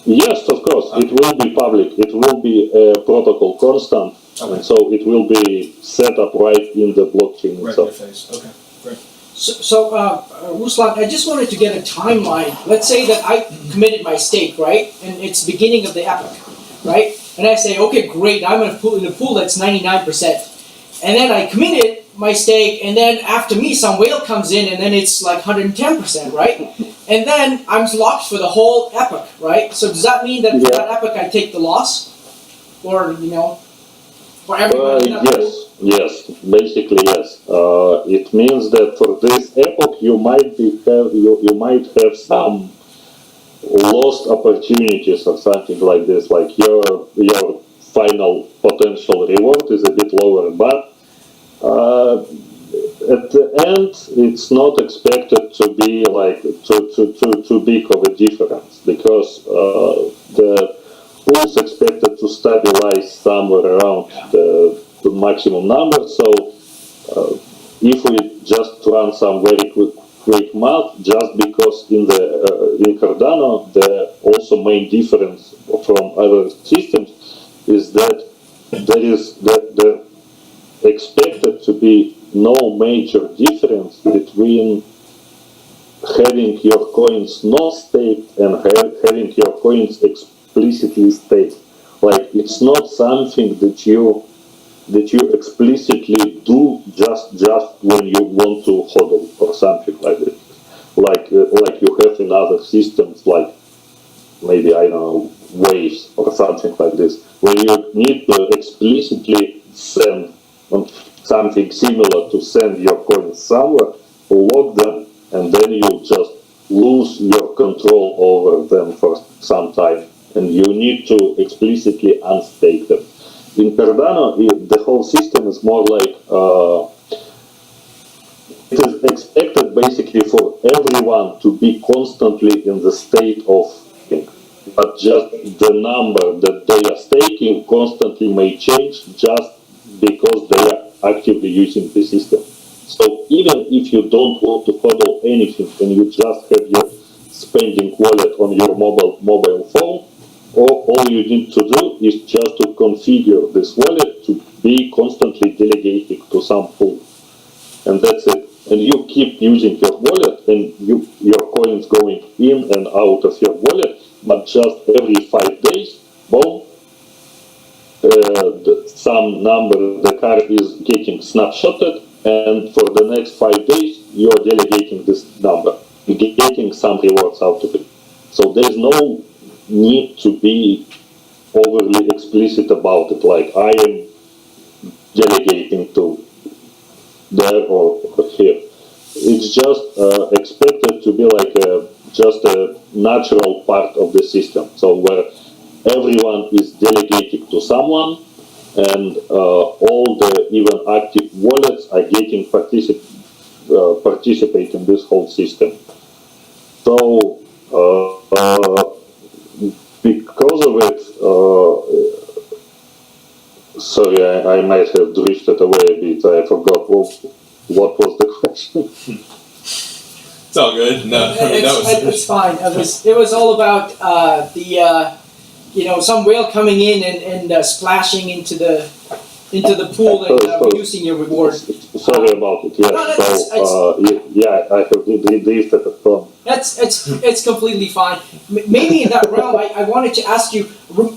D: Yes, of course. Okay. It will be public. It will be a protocol constant, and so it will be set up right in the blockchain
B: right
D: itself.
B: In your face. Okay, great.
A: So Ruslan, I just wanted to get a timeline. Let's say that I committed my stake, right? And it's beginning of the epoch, right? And I say, okay, great, I'm in a pool that's 99%. And then I committed my stake, and then after me, some whale comes in, and then it's like 110%, right? And then I'm locked for the whole epoch, right? So does that mean that for that epoch I take the loss? Or, for everybody?
D: Yes, basically yes. It means that for this epoch you might have some lost opportunities or something like this, like your final potential reward is a bit lower, but at the end it's not expected to be like too big of a difference, because the pool's expected to stabilize somewhere around the maximum number. So if we just run some very quick math, just because in Cardano the also main difference from other systems is that there is the expected to be no major difference between having your coins not staked and having your coins explicitly staked. Like, it's not something that you explicitly do just when you want to hodl or something like this, like you have in other systems, like maybe, I don't know, waves or something like this, where you need to explicitly send something similar to send your coins somewhere, lock them, and then you just lose your control over them for some time, and you need to explicitly unstake them. In Cardano, the whole system is more like it is expected basically for everyone to be constantly in the state of staking, but just the number that they are staking constantly may change just because they are actively using the system. So even if you don't want to hodl anything and you just have your spending wallet on your mobile phone, all you need to do is just to configure this wallet to be constantly delegating to some pool. And that's it. And you keep using your wallet, and your coins going in and out of your wallet, but just every 5 days, boom, some number, the card is getting snapshotted, and for the next 5 days, you're delegating this number. You're getting some rewards out of it. So there's no need to be overly explicit about it, like I am delegating to there or here. It's just expected to be like just a natural part of the system. So where everyone is delegating to someone, and all the even active wallets are getting participate in this whole system. So because of it, sorry, I might have drifted away a bit. I forgot what was the question.
F: It's all good. No, I mean,
A: It's fine. It was all about some whale coming in and splashing into the pool and reducing your rewards.
D: Sorry about it. Yeah. I have drifted from.
A: It's completely fine. Maybe in that realm, I wanted to ask you.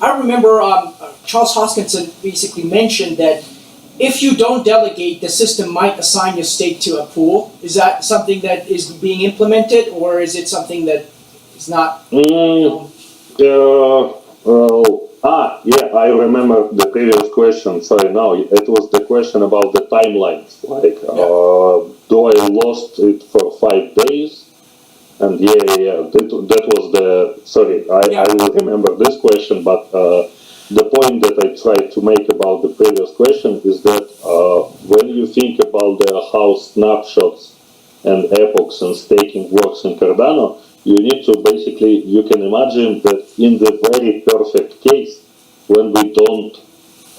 A: I remember Charles Hoskinson basically mentioned that if you don't delegate, the system might assign your stake to a pool. Is that something that is being implemented, or is it something that is not?
D: I remember the previous question. Sorry, no, it was the question about the timelines. Like, do I lost it for 5 days? And that was the. Sorry, I will remember this question, but the point that I tried to make about the previous question is that when you think about how snapshots and epochs and staking works in Cardano, you need to basically, you can imagine that in the very perfect case, when we don't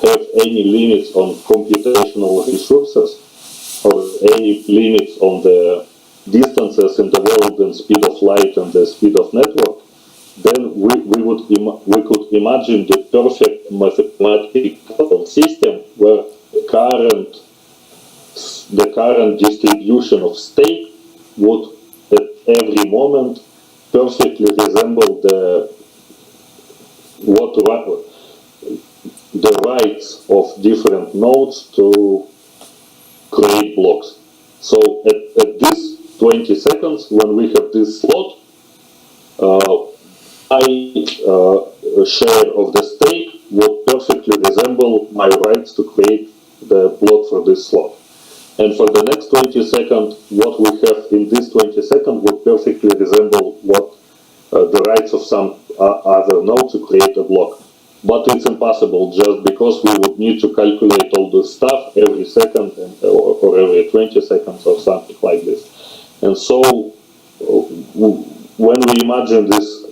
D: have any limits on computational resources or any limits on the distances in the world and speed of light and the speed of network, then we could imagine the perfect mathematical system where the current distribution of stake would at every moment perfectly resemble the rights of different nodes to create blocks. So at this 20 seconds, when we have this slot, my share of the stake would perfectly resemble my rights to create the block for this slot. And for the next 20 seconds, what we have in this 20 seconds would perfectly resemble what the rights of some other node to create a block. But it's impossible just because we would need to calculate all this stuff every second or every 20 seconds or something like this. And so when we imagine this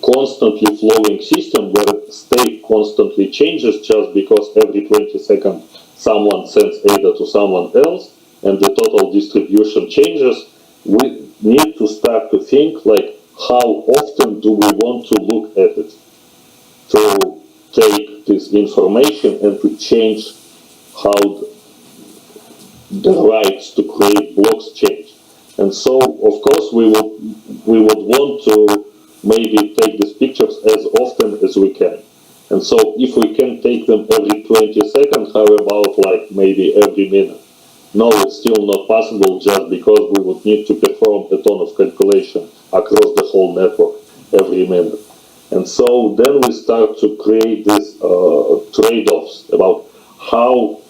D: constantly flowing system where state constantly changes just because every 20 seconds someone sends data to someone else and the total distribution changes, we need to start to think like how often do we want to look at it, to take this information and to change how the rights to create blocks change. And so of course we would want to maybe take these pictures as often as we can. And so if we can take them every 20 seconds, how about like maybe every minute? No, it's still not possible just because we would need to perform a ton of calculation across the whole network every minute. And so then we start to create these trade-offs about how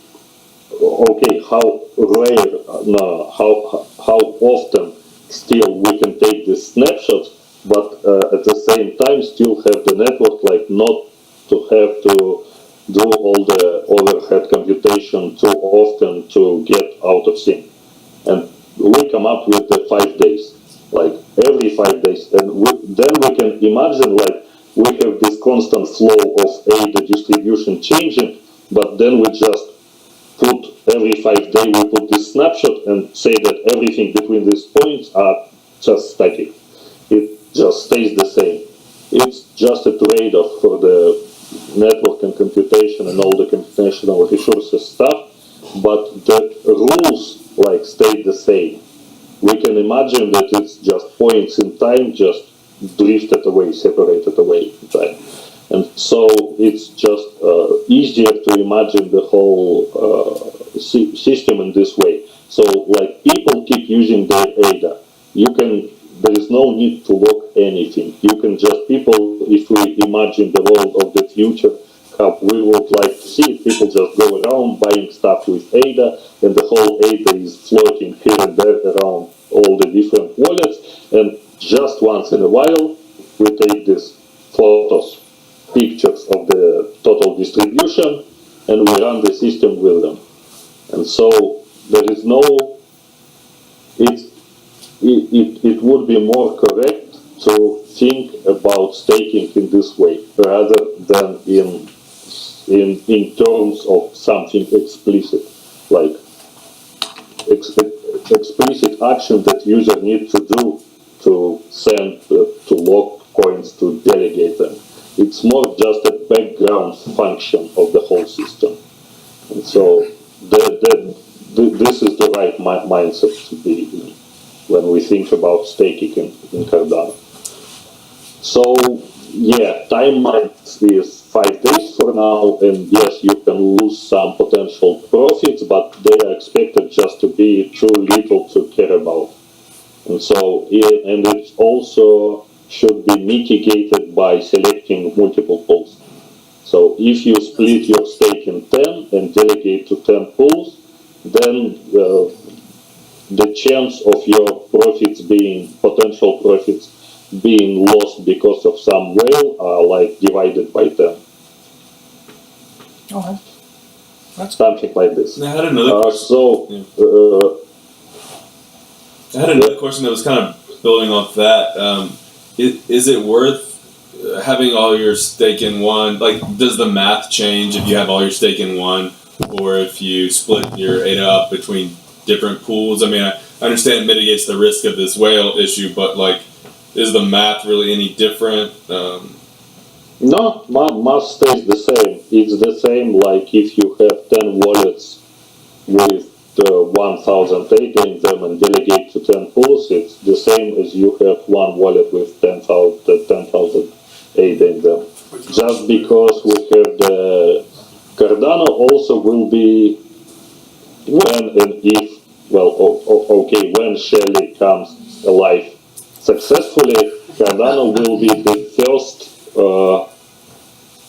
D: often still we can take these snapshots, but at the same time still have the network like not to have to do all the overhead computation too often to get out of sync. And we come up with the 5 days, like every 5 days. And then we can imagine like we have this constant flow of the distribution changing, but then we just put every 5 days we put this snapshot and say that everything between these points are just static. It just stays the same. It's just a trade-off for the network and computation and all the computational resources stuff, but the rules like stay the same. We can imagine that it's just points in time, just drifted away, separated away in time. And so it's just easier to imagine the whole system in this way. So like people keep using their ADA. There is no need to lock anything. You can just, if we imagine the world of the future, how we would like to see it, people just go around buying stuff with ADA, and the whole ADA is floating here and there around all the different wallets, and just once in a while, we take these photos, pictures of the total distribution, and we run the system with them. And so there is no, it would be more correct to think about staking in this way rather than in terms of something explicit, like explicit action that user needs to do to send, to lock coins, to delegate them. It's more just a background function of the whole system. And so this is the right mindset to be in when we think about staking in Cardano. So yeah, timeline is 5 days for now, and yes, you can lose some potential profits, but they are expected just to be too little to care about. And so, and it also should be mitigated by selecting multiple pools. So if you split your stake in 10 and delegate to 10 pools, then the chance of your profits potential profits being lost because of some whale are like divided by 10.
A: Okay.
D: Something like this.
F: I had another question. I had another question that was kind of building off that. Is it worth having all your stake in one? Like, does the math change if you have all your stake in one, or if you split your ADA up between different pools? I mean, I understand it mitigates the risk of this whale issue, but like, is the math really any different?
D: No, math stays the same. It's the same like if you have 10 wallets with 1,000 ADA in them and delegate to 10 pools, it's the same as you have one wallet with 10,000 ADA in them. Just because we have the Cardano also will be when and if, when Shelly comes alive successfully, Cardano will be the first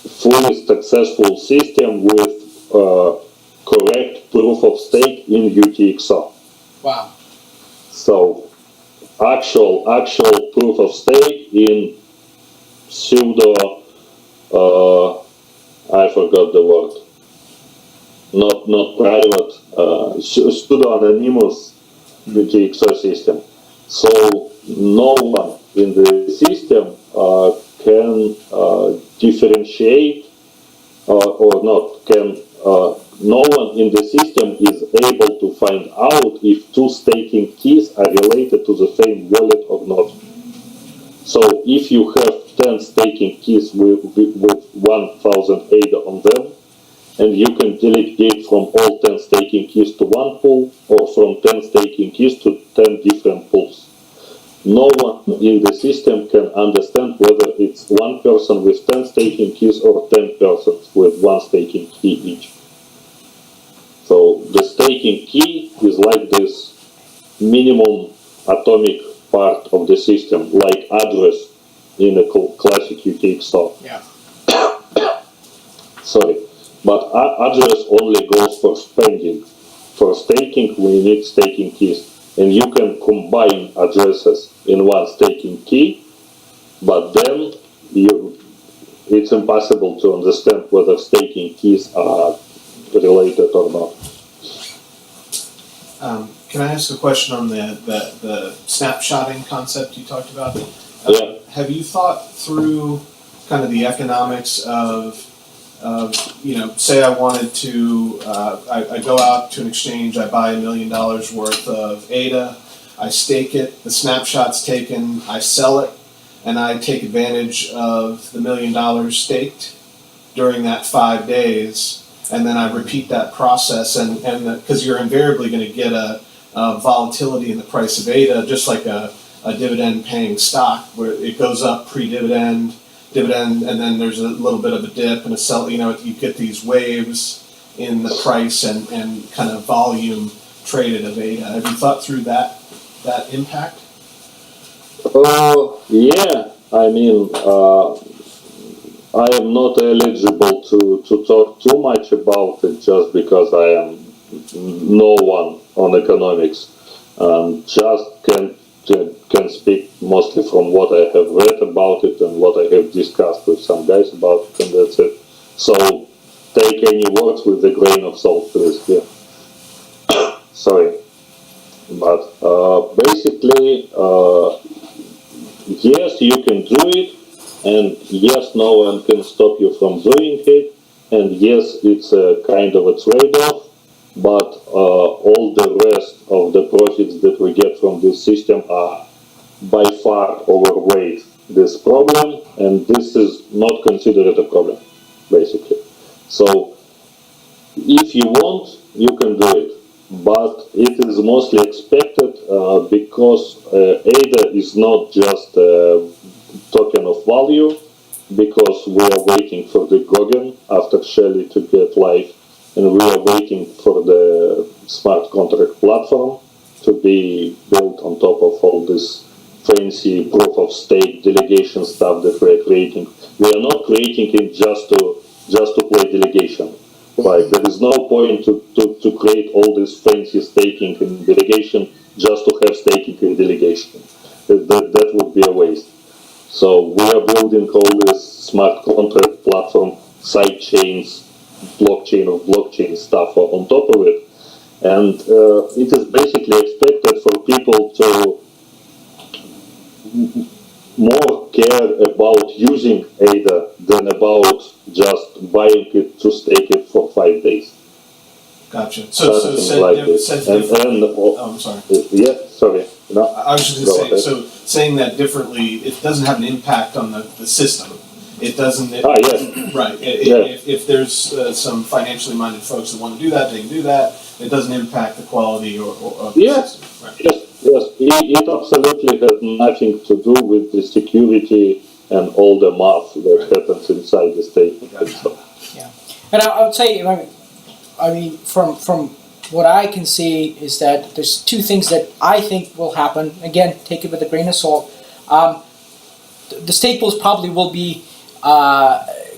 D: fully successful system with correct proof of stake in UTXO.
A: Wow.
D: So actual proof of stake in pseudo, I forgot the word, not private, pseudo anonymous UTXO system. So no one in the system can differentiate or not can. No one in the system is able to find out if two staking keys are related to the same wallet or not. So if you have 10 staking keys with 1,000 ADA on them, and you can delegate from all 10 staking keys to one pool, or from 10 staking keys to 10 different pools. No one in the system can understand whether it's one person with 10 staking keys or 10 persons with one staking key each. So the staking key is like this minimum atomic part of the system, like address in a classic UTXO.
A: Yeah.
D: Sorry, but address only goes for spending. For staking, we need staking keys. And you can combine addresses in one staking key, but then it's impossible to understand whether staking keys are related or not.
B: Can I ask a question on the snapshotting concept you talked about?
D: Yeah.
B: Have you thought through kind of the economics of say I wanted to, I go out to an exchange, I buy $1 million worth of ADA, I stake it, the snapshot's taken, I sell it. and I take advantage of the $1 million staked during that 5 days, and then I repeat that process, and because you're invariably going to get a volatility in the price of ADA, just like a dividend-paying stock, where it goes up pre-dividend, dividend, and then there's a little bit of a dip and a sell. You know, you get these waves in the price and kind of volume traded of ADA. Have you thought through that impact?
D: Yeah, I mean, I am not eligible to talk too much about it just because I am no one on economics. Just can speak mostly from what I have read about it and what I have discussed with some guys about it, and that's it. So take any words with a grain of salt, please. Yeah. Sorry. But basically, yes, you can do it, and yes, no one can stop you from doing it, and yes, it's a kind of a trade-off, but all the rest of the profits that we get from this system are by far overweight this problem, and this is not considered a problem, basically. So if you want, you can do it, but it is mostly expected because ADA is not just a token of value, because we are waiting for the Goguen after Shelley to get live, and we are waiting for the smart contract platform to be built on top of all this fancy proof of stake delegation stuff that we are creating. We are not creating it just to play delegation. Like, there is no point to create all this fancy staking in delegation just to have staking in delegation. That would be a waste. So we are building all this smart contract platform, side chains, blockchain of blockchain stuff on top of it. And it is basically expected for people to more care about using ADA than about just buying it to stake it for 5 days.
B: Gotcha. So
D: Something like this.
B: I'm sorry.
D: Yeah, sorry. No,
B: I was just
D: go
B: going to say,
D: ahead.
B: so saying that differently, it doesn't have an impact on the system. It doesn't.
D: Yes.
B: Right.
D: Yeah.
B: If there's some financially minded folks that want to do that, they can do that. It doesn't impact the quality or of the
D: Yes.
B: system. Right.
D: Yes. It absolutely has nothing to do with the security and all the math that happens inside the staking.
B: Gotcha.
A: Yeah, and I would say, I mean, from what I can see is that there's two things that I think will happen. Again, take it with a grain of salt. The stake pools probably will be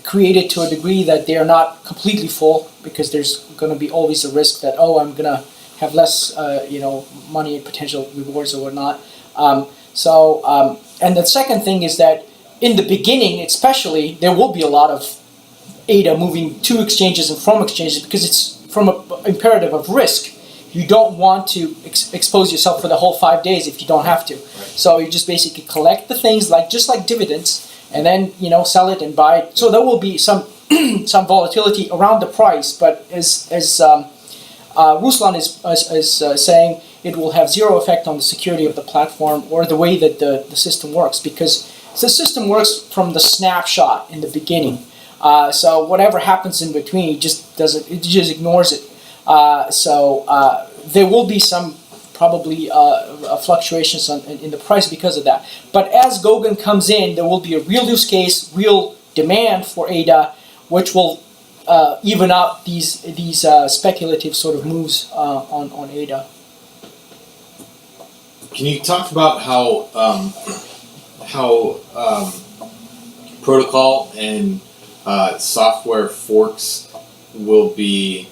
A: created to a degree that they are not completely full, because there's going to be always a risk that, oh, I'm going to have less, money and potential rewards or whatnot. And the second thing is that in the beginning, especially, there will be a lot of ADA moving to exchanges and from exchanges, because it's from an imperative of risk. You don't want to expose yourself for the whole 5 days if you don't have to. Right. So you just basically collect the things just like dividends, and then sell it and buy it. So there will be some some volatility around the price, but as Ruslan is saying, it will have zero effect on the security of the platform or the way that the system works, because the system works from the snapshot in the beginning. So whatever happens in between, it just ignores it. There will be some probably fluctuations in the price because of that. But as Goguen comes in, there will be a real use case, real demand for ADA, which will even out these speculative sort of moves on ADA.
G: Can you talk about how protocol and software forks will be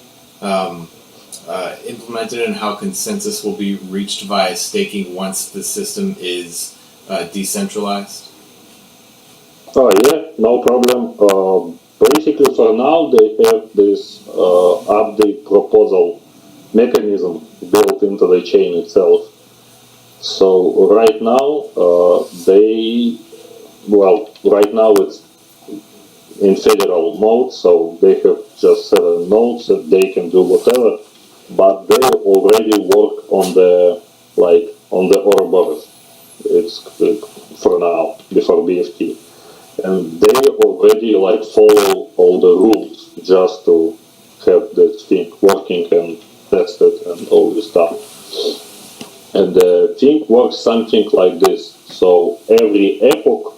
G: implemented, and how consensus will be reached via staking once the system is decentralized?
D: Oh yeah, no problem. Basically, for now, they have this update proposal mechanism built into the chain itself. So right now, right now it's in federal mode, so they have just 7 nodes that they can do whatever, but they already work on the Ouroboros. It's for now. before BFT, and they already like follow all the rules just to have that thing working and tested and all this stuff. And the thing works something like this. So every epoch,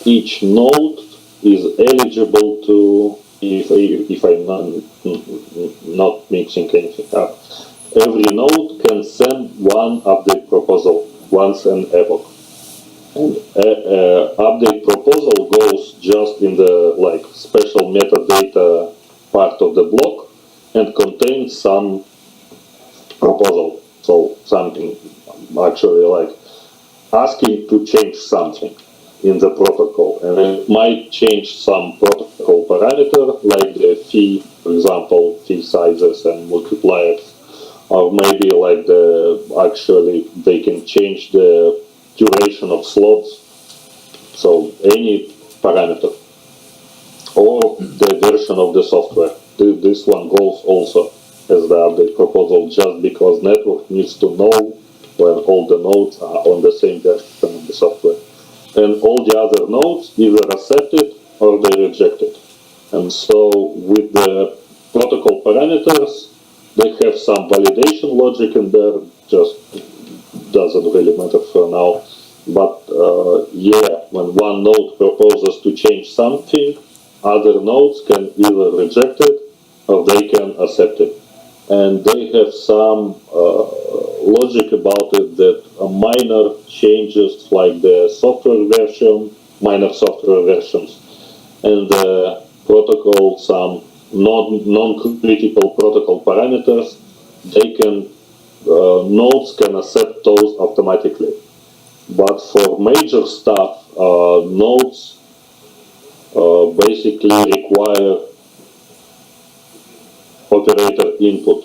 D: each node is eligible to, if I'm not mixing anything up, every node can send one update proposal once an epoch. And update proposal goes just in the like special metadata part of the block and contains some proposal. So something actually like asking to change something in the protocol, and it might change some protocol parameter like the fee, for example, fee sizes and multipliers, or maybe like actually they can change the duration of slots, so any parameter, or the version of the software. This one goes also as the update proposal, just because network needs to know when all the nodes are on the same version of the software. And all the other nodes either accept it or they reject it. And so with the protocol parameters, they have some validation logic in there, just doesn't really matter for now. But yeah, when one node proposes to change something, other nodes can either reject it or they can accept it. And they have some logic about it that minor changes like the software version, minor software versions, and the protocol, some non-critical protocol parameters, they can, nodes can accept those automatically. But for major stuff, nodes basically require operator input,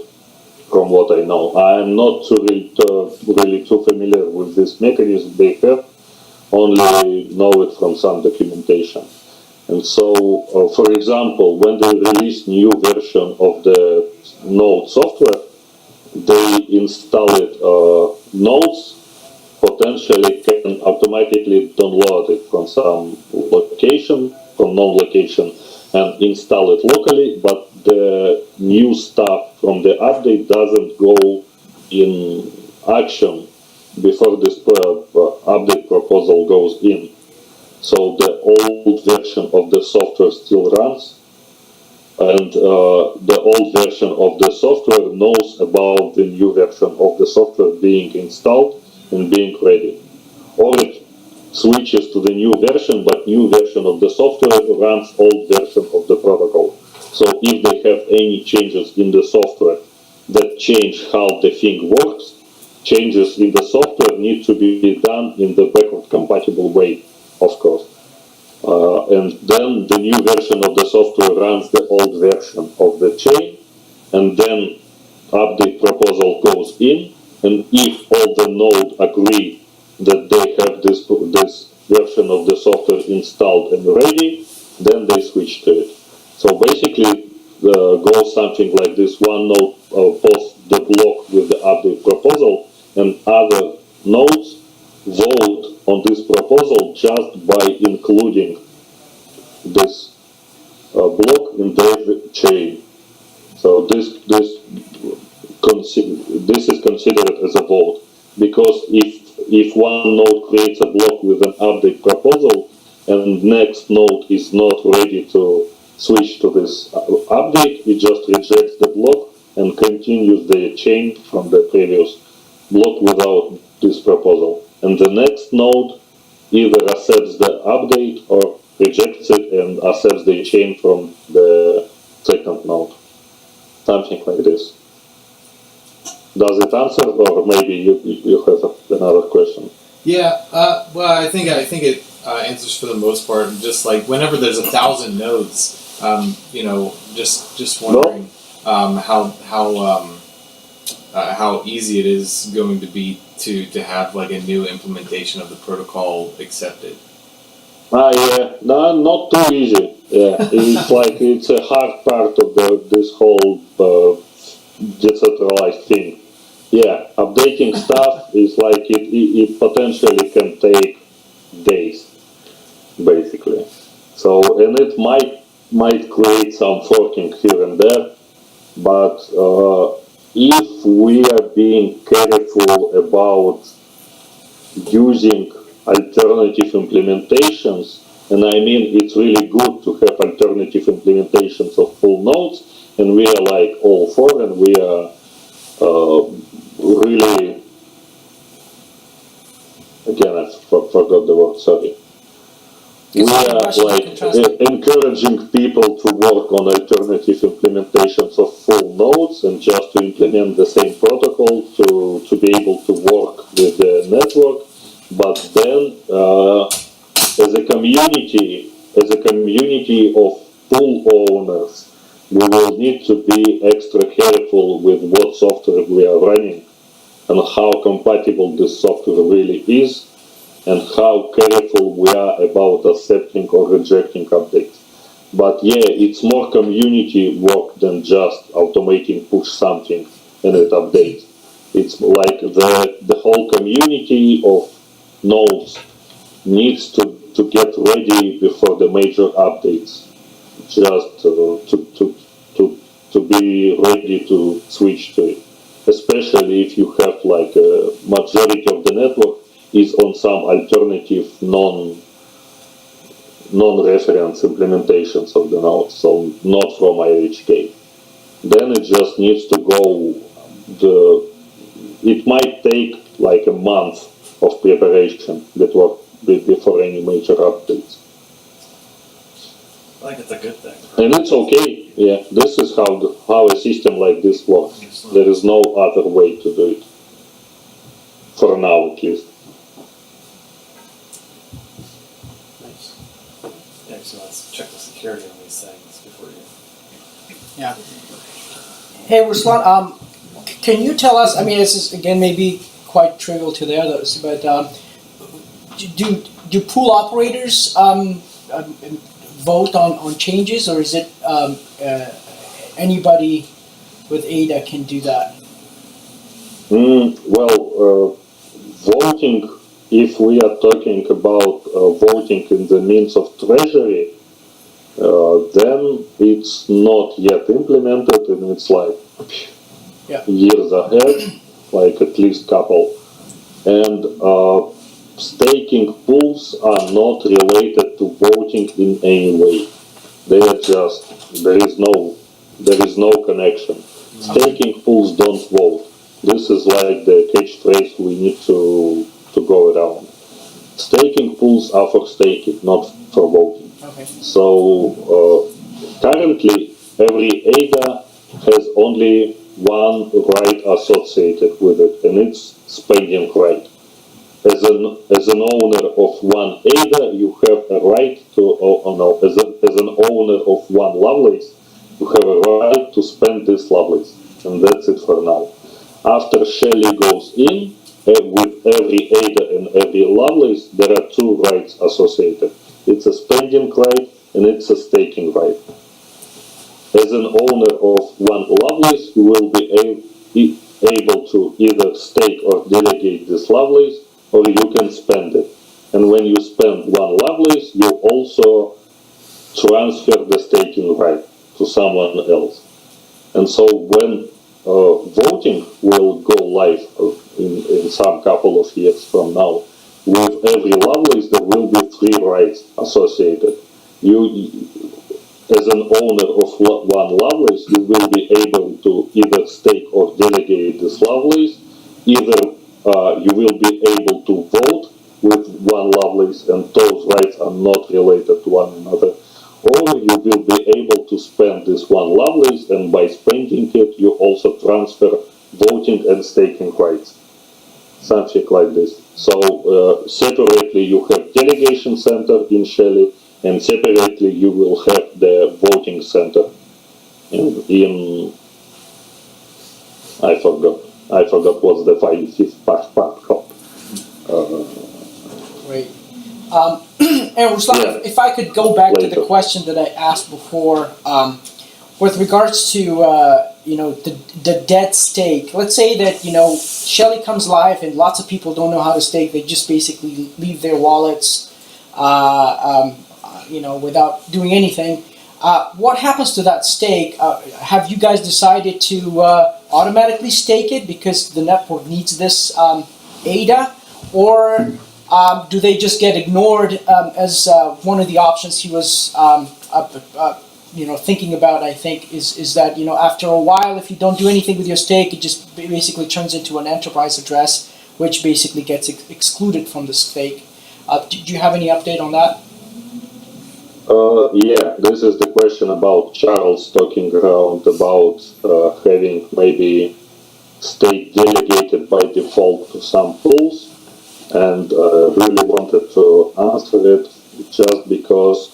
D: from what I know. I am not really too familiar with this mechanism they have, only know it from some documentation. And so, for example, when they release new version of the node software, they install it. Nodes potentially can automatically download it from some location, from known location, and install it locally, but the new stuff from the update doesn't go in action before this update proposal goes in. So the old version of the software still runs, and the old version of the software knows about the new version of the software being installed and being ready. Or it switches to the new version, but new version of the software runs old version of the protocol. So if they have any changes in the software that change how the thing works, changes in the software need to be done in the backward compatible way, of course. And then the new version of the software runs the old version of the chain, and then update proposal goes in, and if all the nodes agree that they have this version of the software installed and ready, then they switch to it. So basically, goes something like this: one node posts the block with the update proposal, and other nodes vote on this proposal just by including this block in their chain. So this is considered as a vote, because if one node creates a block with an update proposal and next node is not ready to switch to this update, it just rejects the block and continues the chain from the previous block without this proposal. And the next node either accepts the update or rejects it and accepts the chain from the second node. Something like this. Does it answer, or maybe you have another question?
G: Yeah, well, I think it answers for the most part. Just like whenever there's 1,000 nodes, just wondering how easy it is going to be to have like a new implementation of the protocol accepted.
D: Yeah, no, not too easy. Yeah, it's like it's a hard part of this whole decentralized thing. Yeah, updating stuff is like it potentially can take days. basically. So, and it might create some forking here and there, but if we are being careful about using alternative implementations, and I mean it's really good to have alternative implementations of full nodes, and we are like all for, and we are really, again I forgot the word, sorry. We are like encouraging people to work on alternative implementations of full nodes and just to implement the same protocol to be able to work with the network. But then, as a community of full owners, we will need to be extra careful with what software we are running and how compatible this software really is, and how careful we are about accepting or rejecting updates. But yeah, it's more community work than just automating push something and it updates. It's like the whole community of nodes needs to get ready before the major updates, just to be ready to switch to it. Especially if you have like a majority of the network is on some alternative non-reference implementations of the node, so not from IHK. Then it just needs to go. It might take like a month of preparation before any major updates.
H: I think it's a good thing.
D: And it's okay. Yeah, this is how a system like this works. There is no other way to do it. For now, at least.
H: Yeah, so let's check the security on these things before you.
A: Yeah. Hey, Ruslan, can you tell us, I mean, this is, again, maybe quite trivial to the others, but do pool operators vote on changes, or is it anybody with ADA can do that?
D: Voting, if we are talking about voting in the means of treasury, then it's not yet implemented, and it's like years ahead, like at least couple. And staking pools are not related to voting in any way. They are just, there is no connection. Staking pools don't vote. This is like the catchphrase we need to go around. Staking pools are for staking, not for voting.
A: Okay.
D: So currently, every ADA has only one right associated with it, and it's spending right. As an owner of one ADA, you have a right to, as an owner of one Lovelace, you have a right to spend this Lovelace, and that's it for now. After Shelley goes in, with every ADA and every Lovelace, there are two rights associated. It's a spending right and it's a staking right. As an owner of one Lovelace, you will be able to either stake or delegate this Lovelace, or you can spend it. And when you spend one Lovelace, you also transfer the staking right to someone else. And so when voting will go live in some couple of years from now, with every Lovelace there will be three rights associated. You, as an owner of one Lovelace, you will be able to either stake or delegate this Lovelace, either you will be able to vote with one Lovelace, and those rights are not related to one another, or you will be able to spend this one Lovelace, and by spending it, you also transfer voting and staking rights. Something like this. So separately you have delegation center in Shelley, and separately you will have the voting center in I forgot what's the fifth part called.
A: Great. And Ruslan, if I could go back to the question that I asked before, with regards to the dead stake. Let's say that Shelley comes live and lots of people don't know how to stake. They just basically leave their wallets. without doing anything. What happens to that stake? Have you guys decided to automatically stake it because the network needs this ADA, or do they just get ignored as one of the options he was thinking about? I think is that after a while, if you don't do anything with your stake, it just basically turns into an enterprise address, which basically gets excluded from the stake. Do you have any update on that?
D: Yeah, this is the question about Charles talking around about having maybe stake delegated by default to some pools, and really wanted to answer it just because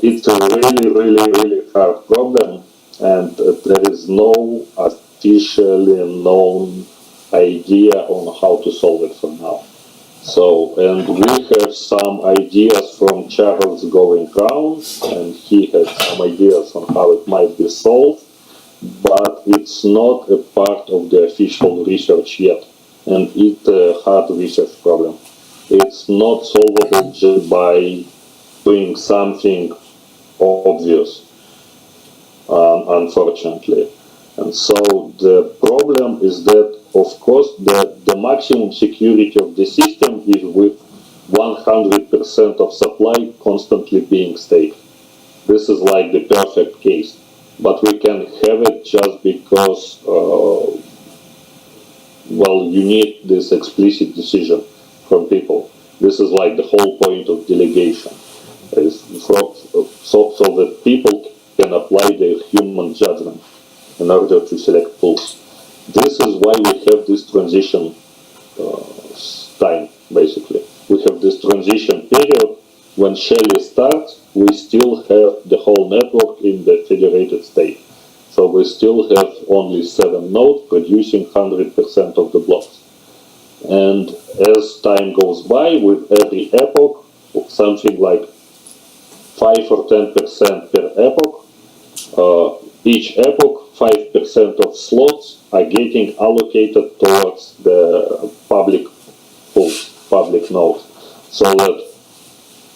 D: it's a really, really, really hard problem, and there is no officially known idea on how to solve it for now. So, and we have some ideas from Charles going round, and he had some ideas on how it might be solved, but it's not a part of the official research yet, and it's a hard research problem. It's not solvable just by doing something obvious, unfortunately. And so the problem is that, of course, the maximum security of the system is with 100% of supply constantly being staked. This is like the perfect case. But we can have it just because, you need this explicit decision from people. This is like the whole point of delegation, so that people can apply their human judgment in order to select pools. This is why we have this transition time, basically. We have this transition period. When Shelley starts, we still have the whole network in the federated state. So we still have only 7 nodes producing 100% of the blocks. And as time goes by, with every epoch, something like 5 or 10% per epoch, each epoch, 5% of slots are getting allocated towards the public pools, public nodes. So that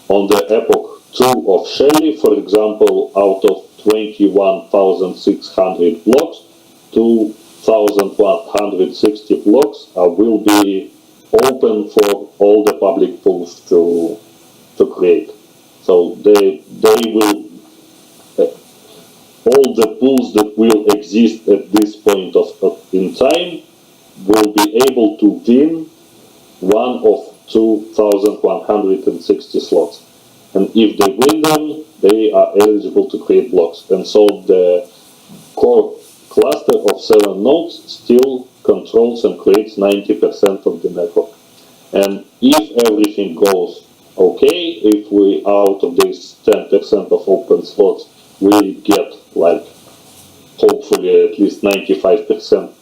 D: on the epoch 2 of Shelley, for example, out of 21,600 blocks, 2,160 blocks will be open for all the public pools to create. So they will, all the pools that will exist at this point in time will be able to win one of 2,160 slots. And if they win them, they are eligible to create blocks. And so the core cluster of 7 nodes still controls and creates 90% of the network. And if everything goes okay, if we out of these 10% of open slots, we get like hopefully at least 95%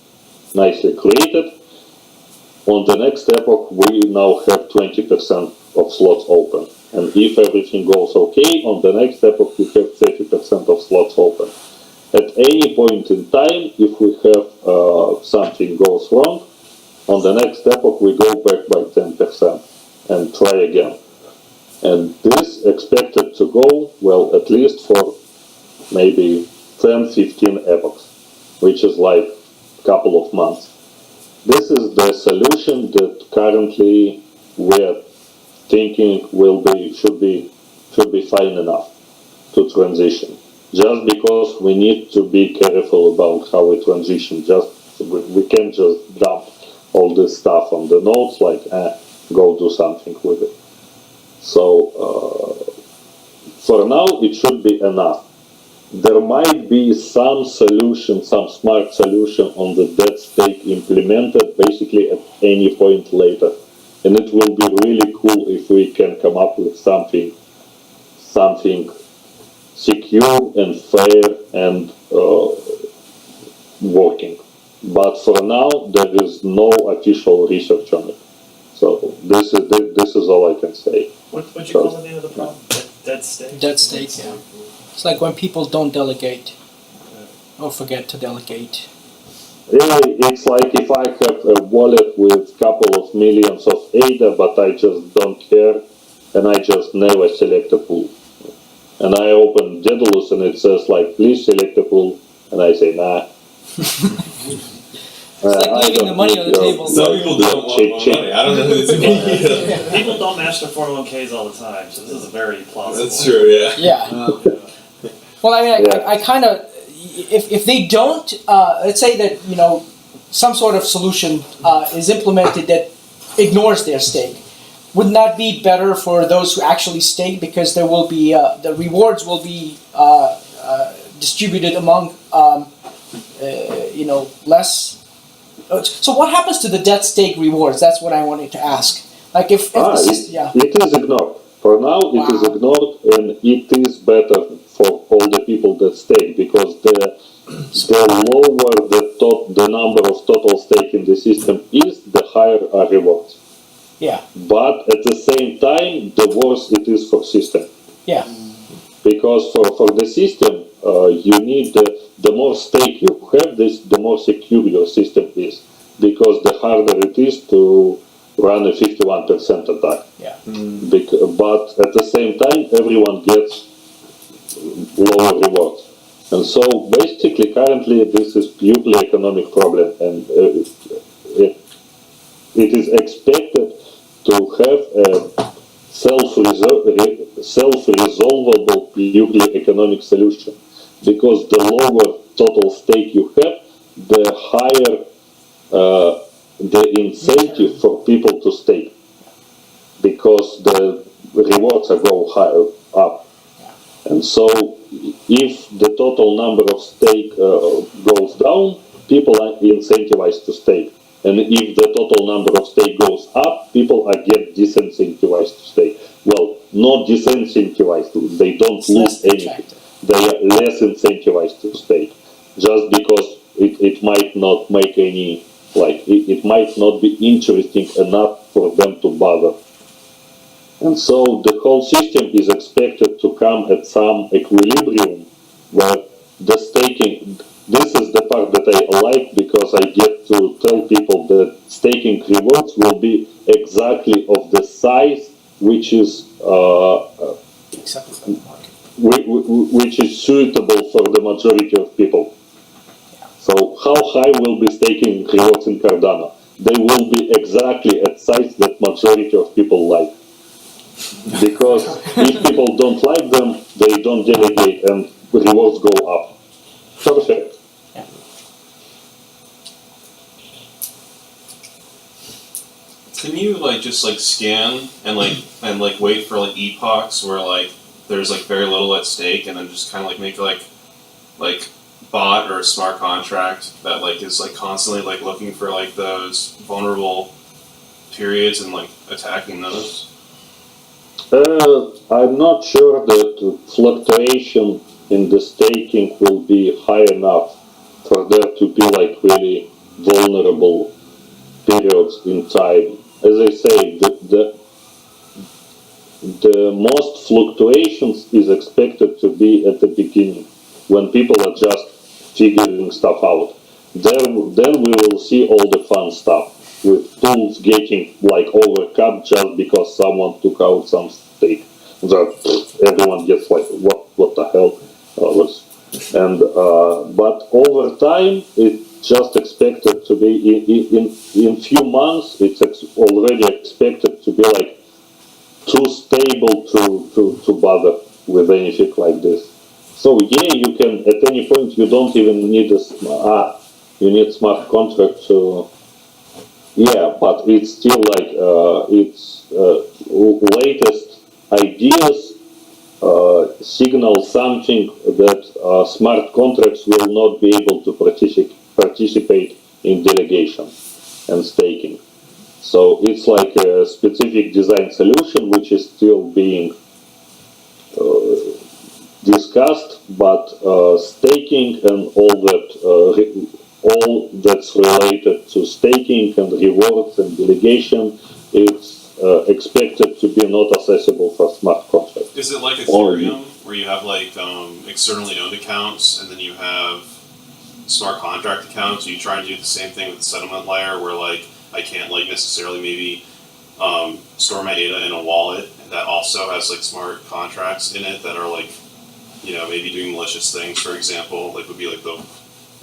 D: nicely created, on the next epoch we now have 20% of slots open. And if everything goes okay, on the next epoch we have 30% of slots open. At any point in time, if we have something goes wrong, on the next epoch we go back by 10% and try again. And this expected to go, well, at least for maybe 10-15 epochs, which is like a couple of months. This is the solution that currently we're thinking should be fine enough to transition. Just because we need to be careful about how we transition. We can't just dump all this stuff on the nodes like go do something with it. So for now it should be enough. There might be some solution, some smart solution on the dead stake implemented basically at any point later. And it will be really cool if we can come up with something secure and fair and working. But for now, there is no official research on it. So this is all I can say.
H: What'd you call the name of the problem? Dead state?
A: Dead state, yeah. It's like when people don't delegate or forget to delegate.
D: Yeah, it's like if I have a wallet with a couple of millions of ADA, but I just don't care and I just never select a pool. And I open Daedalus and it says like, please select a pool, and I say nah.
A: like
D: I
A: leaving the
D: don't
A: money
D: need
A: on the
D: your-
A: table.
F: Some people don't want more money. I don't know who this is.
H: People don't match their 401ks all the time, so this is very plausible.
F: That's true, yeah.
A: Yeah. Well, I mean, I kind of, if they don't, let's say that, you know, some sort of solution is implemented that ignores their stake, wouldn't that be better for those who actually stake, because there will be, the rewards will be distributed among, you know, less. So what happens to the debt stake rewards? That's what I wanted to ask. Like if the system, yeah.
D: It is ignored. For now, it is ignored, and it is better for all the people that stake, because the lower the number of total stake in the system is, the higher are rewards.
A: Yeah.
D: But at the same time, the worse it is for system.
A: Yeah.
D: Because for the system, you need the more stake you have, the more secure your system is. Because the harder it is to run a 51% attack.
A: Yeah.
D: But at the same time, everyone gets lower rewards. And so basically, currently, this is purely economic problem, and it is expected to have a self-resolvable purely economic solution, because the lower total stake you have, the higher the incentive for people to stake, because the rewards are go higher up. And so if the total number of stake goes down, people are incentivized to stake. And if the total number of stake goes up, people are get disincentivized to stake. Well, not disincentivized, they don't
A: It's
D: lose
A: less
D: anything.
A: attractive.
D: They are less incentivized to stake, just because it might not make any, like, it might not be interesting enough for them to bother. And so the whole system is expected to come at some equilibrium where the staking, this is the part that I like, because I get to tell people that staking rewards will be exactly of the size which is
A: Accepted by the market.
D: which is suitable for the majority of people. So how high will be staking rewards in Cardano? They will be exactly at size that majority of people like. Because if people don't like them, they don't delegate and rewards go up. Perfect.
I: Can you like just like scan and like wait for like epochs where like there's like very little at stake, and then just kind of like make like bot or a smart contract that like is like constantly like looking for like those vulnerable periods and like attacking those?
D: I'm not sure that fluctuation in the staking will be high enough for there to be like really vulnerable periods in time. As I say, the most fluctuations is expected to be at the beginning, when people are just figuring stuff out. Then we will see all the fun stuff, with pools getting like overcut just because someone took out some stake. That everyone gets like, what the hell? But over time, it's just expected to be in few months. It's already expected to be like too stable to bother with anything like this. So yeah, you can at any point, you don't even need you need smart contract to. Yeah, but it's still like its latest ideas signal something that smart contracts will not be able to participate in delegation and staking. So it's like a specific design solution which is still being discussed, but staking and all that's related to staking and rewards and delegation, it's expected to be not accessible for smart contracts.
I: Is it like Ethereum where you have like externally owned accounts and then you have smart contract accounts? You try and do the same thing with the settlement layer where like I can't like necessarily maybe store my data in a wallet that also has like smart contracts in it that are like, maybe doing malicious things. For example, like would be like the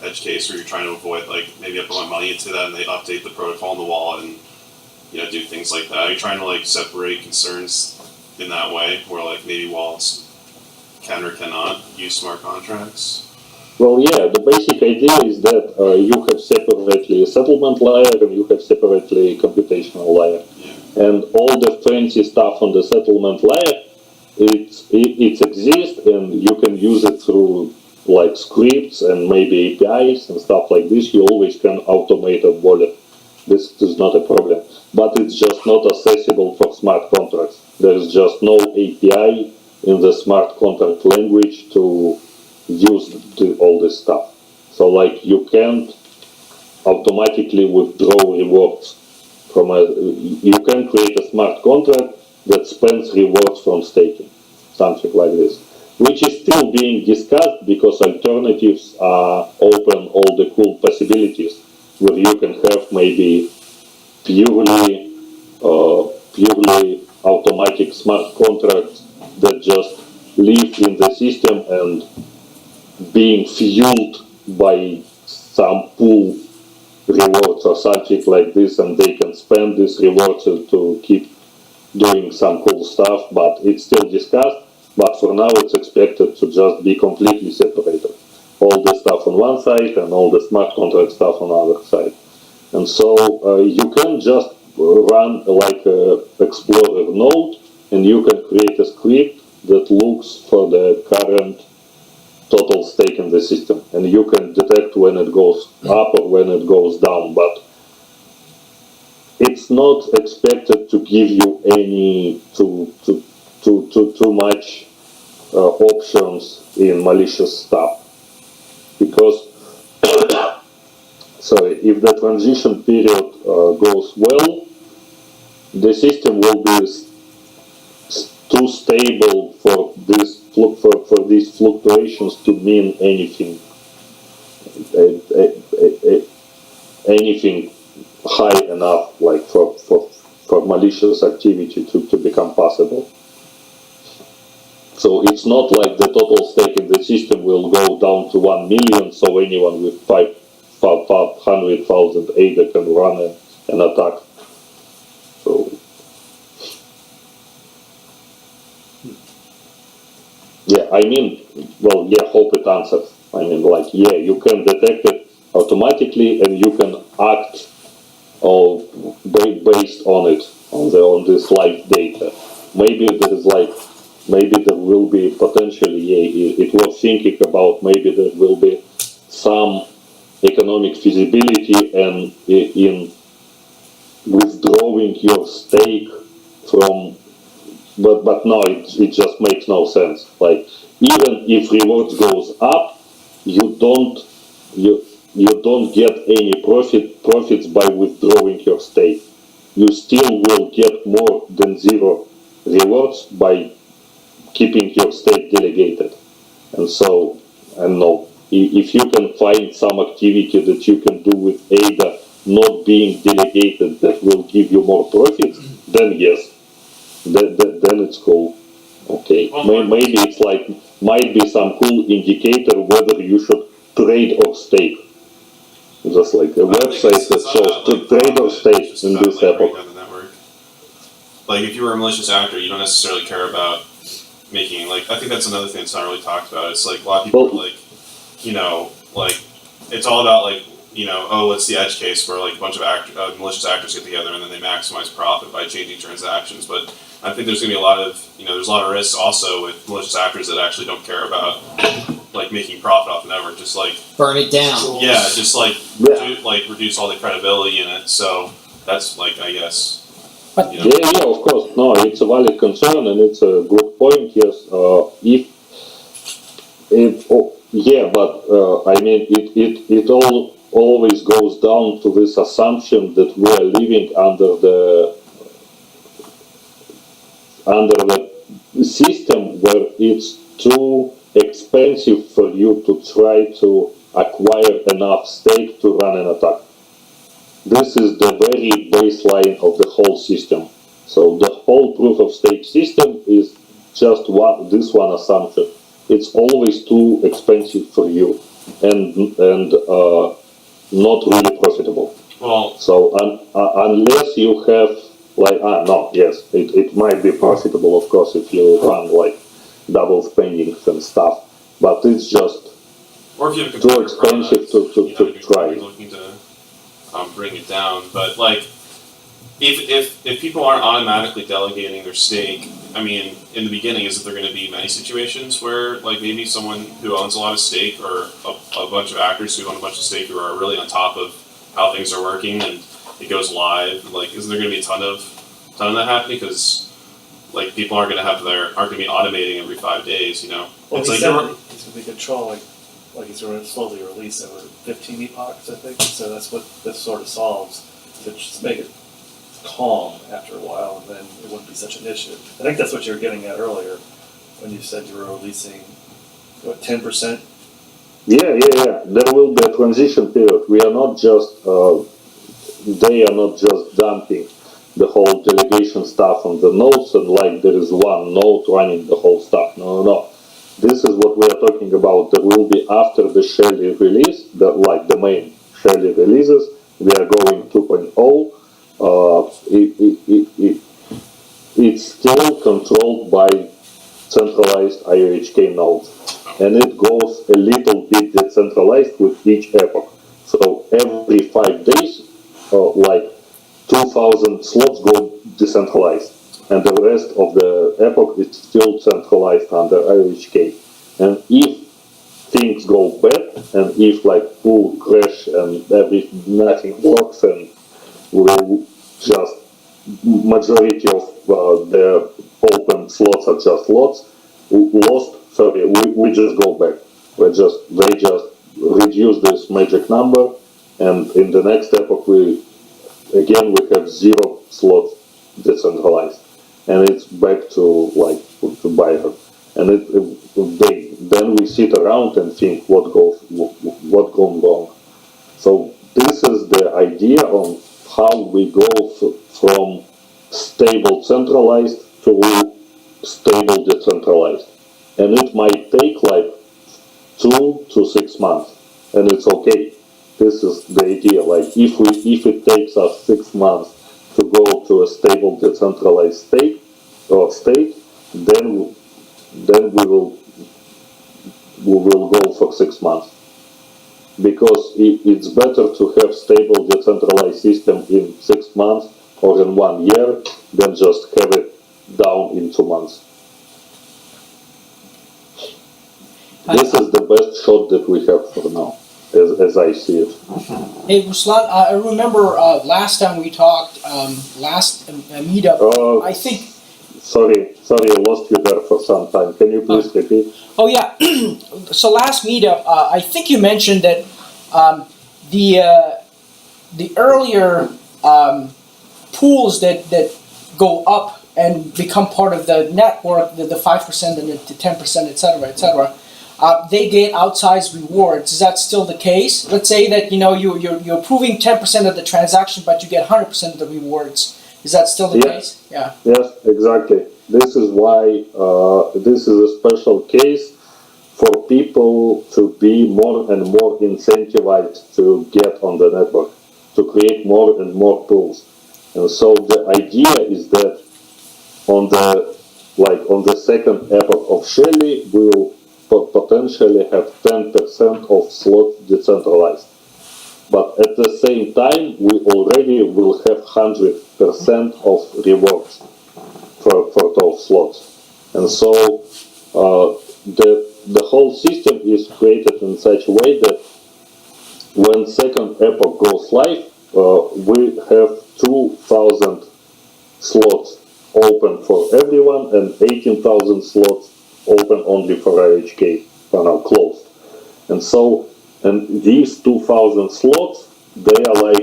I: edge case where you're trying to avoid, like, maybe I put my money into that and they update the protocol in the wallet and do things like that. Are you trying to like separate concerns in that way, where like maybe wallets can or cannot use smart contracts?
D: Well, yeah, the basic idea is that you have separately a settlement layer and you have separately a computational layer. And all the fancy stuff on the settlement layer, it exists and you can use it through like scripts and maybe APIs and stuff like this. You always can automate a wallet. This is not a problem. But it's just not accessible for smart contracts. There is just no API in the smart contract language to use all this stuff. So like you can't automatically withdraw rewards from you can create a smart contract that spends rewards from staking, something like this, which is still being discussed because alternatives are open all the cool possibilities where you can have maybe purely automatic smart contracts that just live in the system and being fueled by some pool rewards or something like this, and they can spend these rewards to keep doing some cool stuff, but it's still discussed. But for now it's expected to just be completely separated. All the stuff on one side and all the smart contract stuff on the other side. And so you can just run like a Explorer node and you can create a script that looks for the current total stake in the system, and you can detect when it goes up or when it goes down, but it's not expected to give you any too much options in malicious stuff, because sorry, if the transition period goes well, the system will be too stable for these fluctuations to mean anything anything high enough, like for malicious activity to become possible. So it's not like the total stake in the system will go down to 1 million, so anyone with 500,000 ADA can run an attack. So yeah, I mean, well, yeah, hope it answers. I mean, like, yeah, you can detect it automatically and you can act based on it, on this live data. Maybe there will be potentially, it was thinking about maybe there will be some economic feasibility and in withdrawing your stake from, but no, it just makes no sense. Like, even if rewards goes up, you don't get any profits by withdrawing your stake. You still will get more than zero rewards by keeping your stake delegated. And so, I don't know, if you can find some activity that you can do with ADA not being delegated that will give you more profits, then yes, then it's cool. Okay, maybe it's like, might be some cool indicator whether you should trade or stake. Just like a website that shows to trade or stake in this epoch.
I: Like, if you were a malicious actor, you don't necessarily care about making, like, I think that's another thing that's not really talked about. It's like, a lot of people are like, like, it's all about, like, oh, it's the edge case where, like, a bunch of malicious actors get together and then they maximize profit by changing transactions. But I think there's going to be a lot of, there's a lot of risks also with malicious actors that actually don't care about, like, making profit off the network. Just, like,
E: burn it down.
I: Yeah, just, like, reduce all the credibility in it. So that's, like, I guess.
D: Yeah, of course. No, it's a valid concern and it's a good point. Yes, I mean, it always goes down to this assumption that we are living under the system where it's too expensive for you to try to acquire enough stake to run an attack. This is the very baseline of the whole system. So the whole proof of stake system is just this one assumption. It's always too expensive for you and not really profitable.
I: Well,
D: So unless you have it might be profitable, of course, if you run like double spendings and stuff, but it's just
I: or if you have a
D: too
I: computer
D: expensive
I: product,
D: to
I: you're
D: try.
I: looking to bring it down. But like, if people aren't automatically delegating their stake, I mean, in the beginning, is that there going to be many situations where, like, maybe someone who owns a lot of stake or a bunch of actors who own a bunch of stake who are really on top of how things are working and it goes live, like, isn't there going to be a ton of that happening? Because, like, people aren't going to be automating every 5 days, you know?
H: Well,
I: It's
H: he
I: like
H: said
I: you're-
H: that he's going to be controlling, like he's going to slowly release over 15 epochs, I think. So that's what this sort of solves, to just make it calm after a while, and then it wouldn't be such an issue. I think that's what you were getting at earlier when you said you were releasing, what, 10%?
D: Yeah. There will be a transition period. We are not just they are not just dumping the whole delegation stuff on the nodes and like there is one node running the whole stuff. No. This is what we are talking about. There will be after the Shelly release, the main Shelly releases, we are going 2.0. It's still controlled by centralized IOHK nodes, and it goes a little bit decentralized with each epoch. So every 5 days, 2,000 slots go decentralized, and the rest of the epoch is still centralized under IOHK. And if things go bad, and if pool crash and nothing works, and will just majority of the open slots are just lost. Sorry, we just go back. They just reduce this magic number, and in the next epoch we have 0 slots decentralized, and it's back to buyer. And then we sit around and think what gone wrong. So this is the idea on how we go from stable centralized to stable decentralized, and it might take 2 to 6 months, and it's okay. This is the idea. If it takes us 6 months to go to a stable decentralized state, then we will go for 6 months, because it's better to have stable decentralized system in 6 months or in 1 year than just have it down in 2 months. This is the best shot that we have for now, as I see it.
A: Hey, Ruslan, I remember last time we talked, last meetup, I think.
D: Sorry, I lost you there for some time. Can you please repeat?
A: Oh yeah. So last meetup, I think you mentioned that the earlier pools that go up and become part of the network, the 5% and the 10%, etc., they get outsized rewards. Is that still the case? Let's say that you're approving 10% of the transaction, but you get 100% of the rewards. Is that still the case? Yeah.
D: Yes, exactly. This is why this is a special case for people to be more and more incentivized to get on the network, to create more and more pools. And so the idea is that on the second epoch of Shelly, we will potentially have 10% of slots decentralized. But at the same time, we already will have 100% of rewards for those slots. And so the whole system is created in such a way that when second epoch goes live, we have 2,000 slots open for everyone and 18,000 slots open only for IHK, now closed. And these 2,000 slots, they are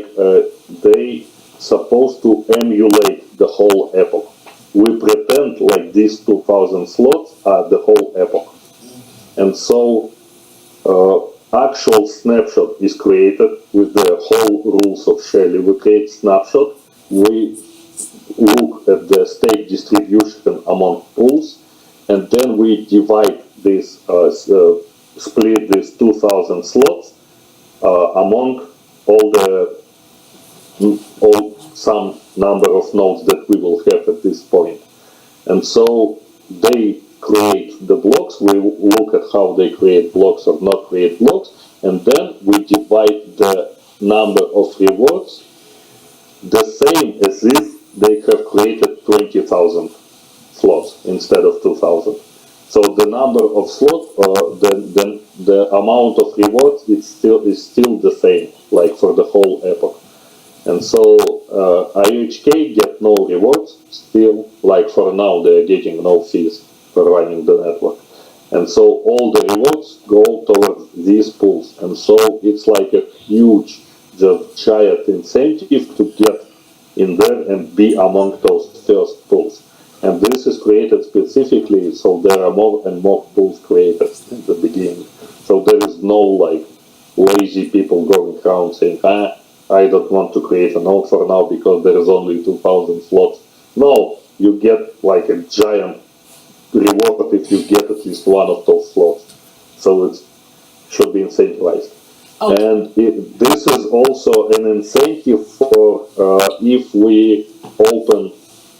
D: they supposed to emulate the whole epoch. We pretend like these 2,000 slots are the whole epoch. And so actual snapshot is created with the whole rules of Shelly. We create snapshot, we look at the stake distribution among pools, and then we divide this, split these 2,000 slots among all some number of nodes that we will have at this point. And so they create the blocks, we look at how they create blocks or not create blocks, and then we divide the number of rewards the same as if they have created 20,000 slots instead of 2,000. So the number of slots, the amount of rewards is still the same, like for the whole epoch. And so IOHK get no rewards still, like for now they're getting no fees for running the network. And so all the rewards go towards these pools. And so it's like a huge, just giant incentive to get in there and be among those first pools. And this is created specifically so there are more and more pools created in the beginning. So there is no like lazy people going around saying, I don't want to create a node for now because there is only 2,000 slots. No, you get like a giant reward if you get at least one of those slots. So it should be incentivized.
A: Okay.
D: And this is also an incentive for if we open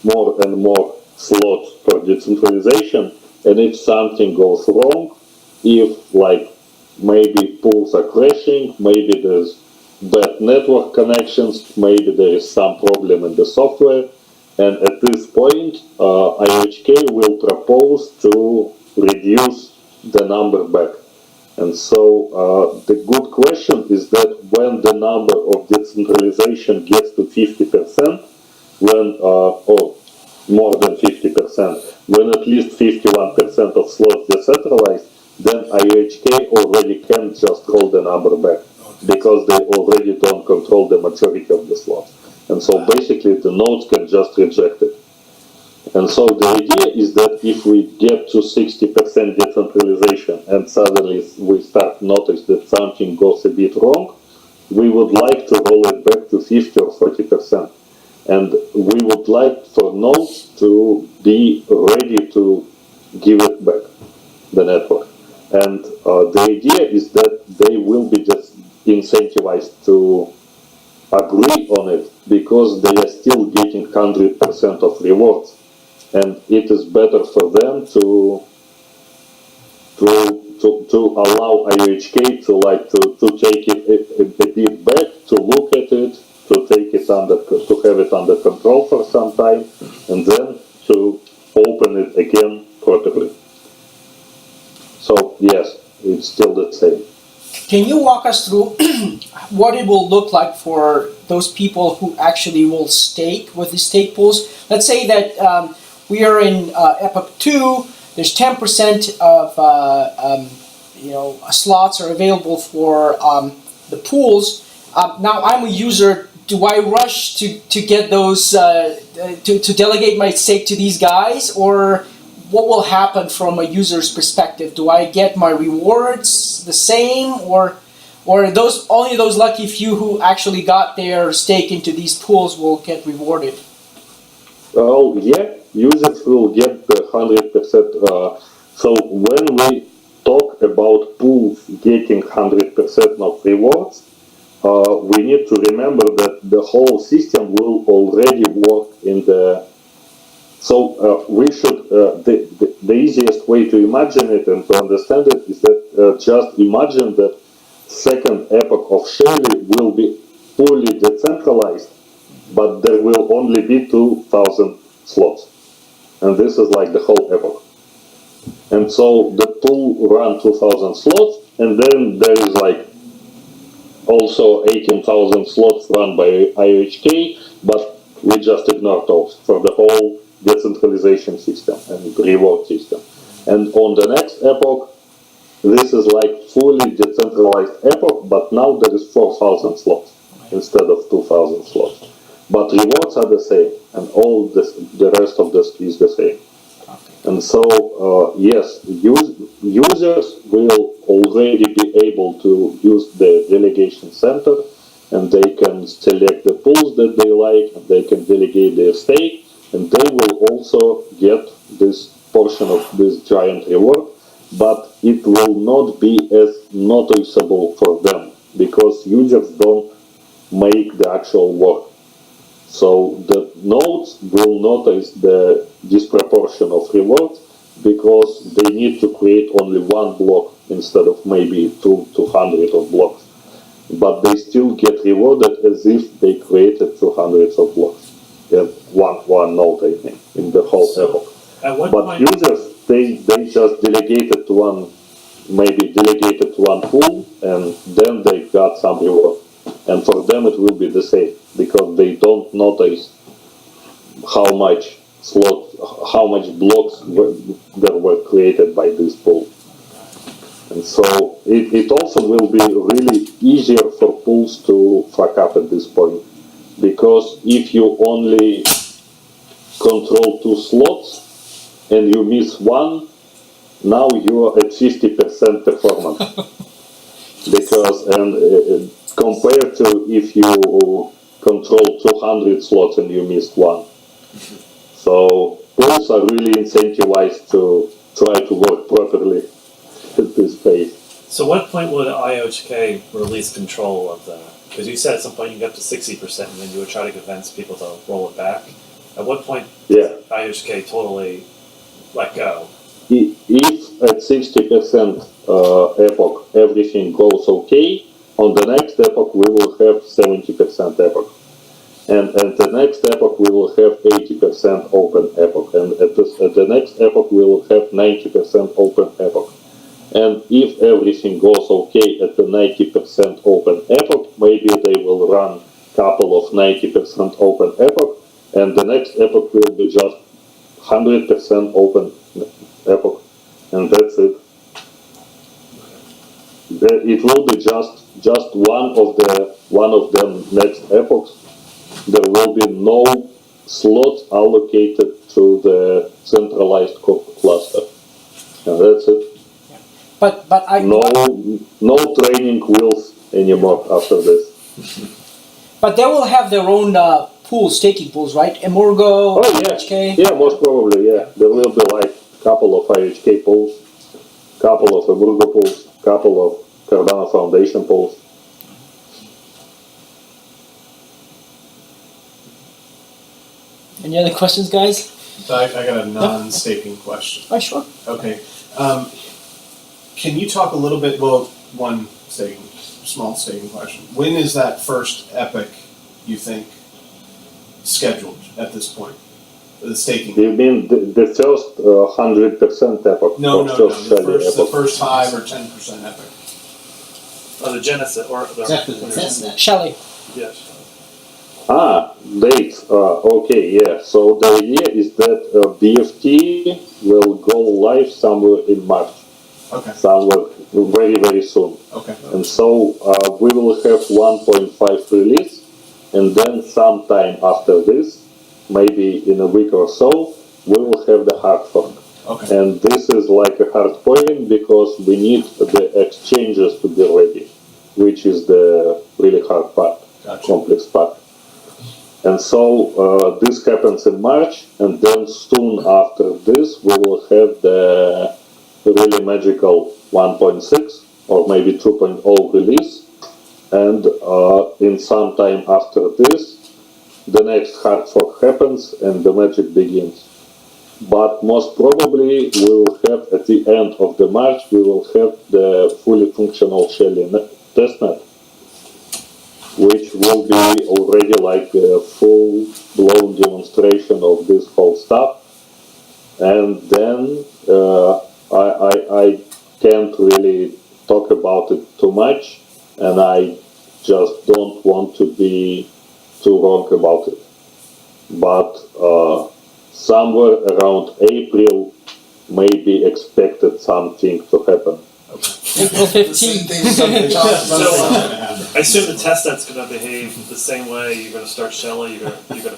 D: more and more slots for decentralization, and if something goes wrong, if like maybe pools are crashing, maybe there's bad network connections, maybe there is some problem in the software, and at this point IOHK will propose to reduce the number back. And so the good question is that when the number of decentralization gets to 50%, when or more than 50%, when at least 51% of slots decentralized, then IOHK already can just roll the number back because they already don't control the majority of the slots. And so basically the nodes can just reject it. And so the idea is that if we get to 60% decentralization and suddenly we start notice that something goes a bit wrong, we would like to roll it back to 50 or 40%. And we would like for nodes to be ready to give it back, the network. And the idea is that they will be just incentivized to agree on it because they are still getting 100% of rewards. And it is better for them to allow IOHK to take it a bit back, to look at it, to have it under control for some time, and then to open it again properly. So yes, it's still the same.
A: Can you walk us through what it will look like for those people who actually will stake with the stake pools? Let's say that we are in Epoch 2, there's 10% of slots are available for the pools. Now I'm a user, do I rush to get those, to delegate my stake to these guys, or what will happen from a user's perspective? Do I get my rewards the same, or only those lucky few who actually got their stake into these pools will get rewarded?
D: Oh yeah, users will get the 100%. So when we talk about pools getting 100% of rewards, we need to remember that the whole system will already work in the. So we should. The easiest way to imagine it and to understand it is that just imagine that second epoch of Shelley will be fully decentralized, but there will only be 2,000 slots. And this is like the whole epoch. And so the pool run 2,000 slots, and then there is like also 18,000 slots run by IOHK, but we just ignore those for the whole decentralization system and reward system. And on the next epoch, this is like fully decentralized epoch, but now there is 4,000 slots instead of 2,000 slots. But rewards are the same, and all this, the rest of this is the same. And so, yes, users will already be able to use the delegation center, and they can select the pools that they like, and they can delegate their stake, and they will also get this portion of this giant reward, but it will not be as noticeable for them because users don't make the actual work. So the nodes will notice the disproportion of rewards because they need to create only one block instead of maybe 200 of blocks. But they still get rewarded as if they created 200 of blocks. One node, I think, in the whole epoch.
H: At what
D: But
H: point?
D: users, they just delegated to one, maybe delegated to one pool, and then they got some reward. And for them it will be the same, because they don't notice how much blocks there were created by this pool. And so it also will be really easier for pools to fuck up at this point, because if you only control 2 slots and you miss one, now you are at 50% performance. Because compared to if you control 200 slots and you missed one. So pools are really incentivized to try to work properly at this phase.
H: So what point will the IOHK release control of that? Because you said at some point you can get up to 60% and then you would try to convince people to roll it back. At what point
D: Yeah.
H: does IOHK totally let go?
D: If at 60% epoch everything goes okay, on the next epoch we will have 70% epoch. And at the next epoch we will have 80% open epoch. And at the next epoch we will have 90% open epoch. And if everything goes okay at the 90% open epoch, maybe they will run a couple of 90% open epoch, and the next epoch will be just 100% open epoch, and that's it. It will be just one of them next epochs. There will be no slots allocated to the centralized cluster, and that's it.
A: But I
D: No training wheels anymore after this.
A: But they will have their own pools, staking pools, right? Emorgo,
D: Oh yeah,
A: IHK.
D: yeah, most probably, yeah. There will be like a couple of IHK pools, couple of Emurgo pools, couple of Cardano Foundation pools.
A: Any other questions, guys?
B: So I got a non-staking question.
A: Oh, sure.
B: Okay. Can you talk a little bit, well, one small staking question. When is that first epoch, you think, scheduled at this point? The staking?
D: You mean the first 100% epoch?
B: No, the
D: epoch?
B: first 5 or 10% epoch.
H: Or the Genesis, or the...
E: Exactly, the testnet.
A: Shelly.
H: Yes.
D: Dates. Okay, yeah. So the idea is that BFT will go live somewhere in March.
B: Okay.
D: Somewhere very, very soon.
B: Okay.
D: And so we will have 1.5 release, and then sometime after this, maybe in a week or so, we will have the hard fork.
B: Okay.
D: And this is like a hard point because we need the exchanges to be ready, which is the really hard part,
B: Gotcha.
D: complex part. And so this happens in March, and then soon after this, we will have the really magical 1.6 or maybe 2.0 release, and in some time after this, the next hard fork happens and the magic begins. But most probably we will have at the end of the March, we will have the fully functional Shelly testnet, which will be already like a full-blown demonstration of this whole stuff. And then I can't really talk about it too much, and I just don't want to be too wrong about it. But somewhere around April, maybe expected something to happen.
A: April 15th.
H: I assume the testnet's going to behave the same way. You're going to start Shelly. You're going to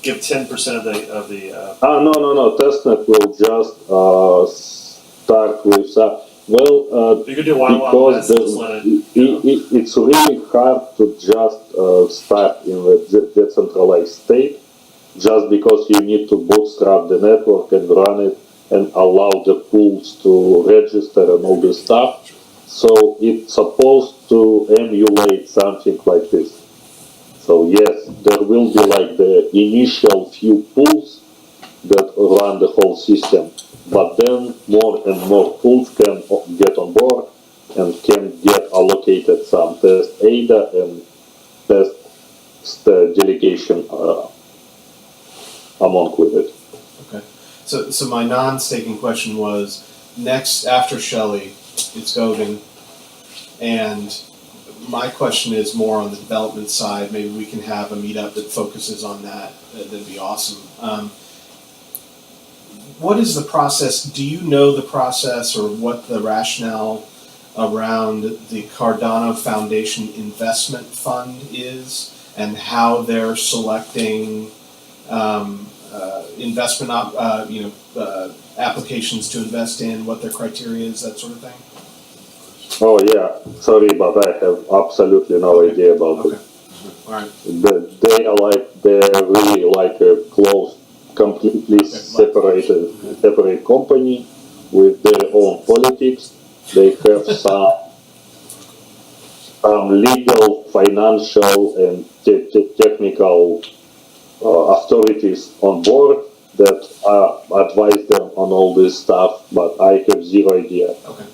H: give 10% of the.
D: No. Testnet will just start with Well,
H: You could do Wild Wild
D: because
H: West, just let it.
D: it's really hard to just start in the decentralized state, just because you need to bootstrap the network and run it and allow the pools to register and all this stuff. So it's supposed to emulate something like this. So yes, there will be like the initial few pools that run the whole system, but then more and more pools can get on board and can get allocated some test ADA and test delegation among with it.
B: Okay. So my non-staking question was, next after Shelley, it's Goguen, and my question is more on the development side. Maybe we can have a meetup that focuses on that. That'd be awesome. What is the process? Do you know the process or what the rationale around the Cardano Foundation Investment Fund is, and how they're selecting investment applications to invest in, what their criteria is, that sort of thing?
D: Oh yeah, sorry, but I have absolutely no idea about
B: Okay.
D: it.
B: All right.
D: They're really like a closed, completely separate company with their own politics. They have some legal, financial, and technical authorities on board that advise them on all this stuff, but I have zero idea.
B: Okay.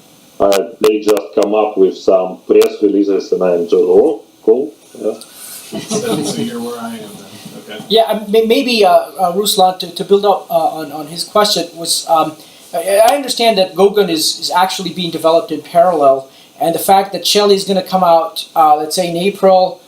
D: They just come up with some press releases, and I'm just, oh, cool. Yeah.
B: So you're where I am then. Okay.
A: Yeah, maybe Ruslan, to build up on his question, was I understand that Goguen is actually being developed in parallel, and the fact that Shelley is going to come out, let's say in April,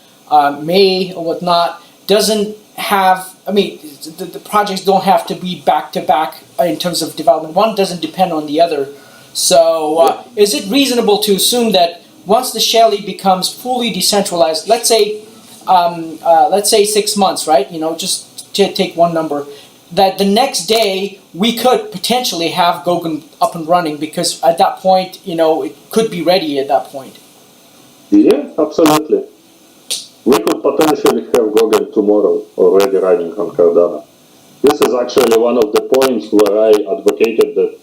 A: May, or whatnot, doesn't have, I mean, the projects don't have to be back to back in terms of development. One doesn't depend on the other. So is it reasonable to assume that once the Shelley becomes fully decentralized, let's say 6 months, right? You know, just to take one number, that the next day we could potentially have Goguen up and running, because at that point, you know, it could be ready at that point.
D: Yeah, absolutely. We could potentially have Goguen tomorrow already running on Cardano. This is actually one of the points where I advocated that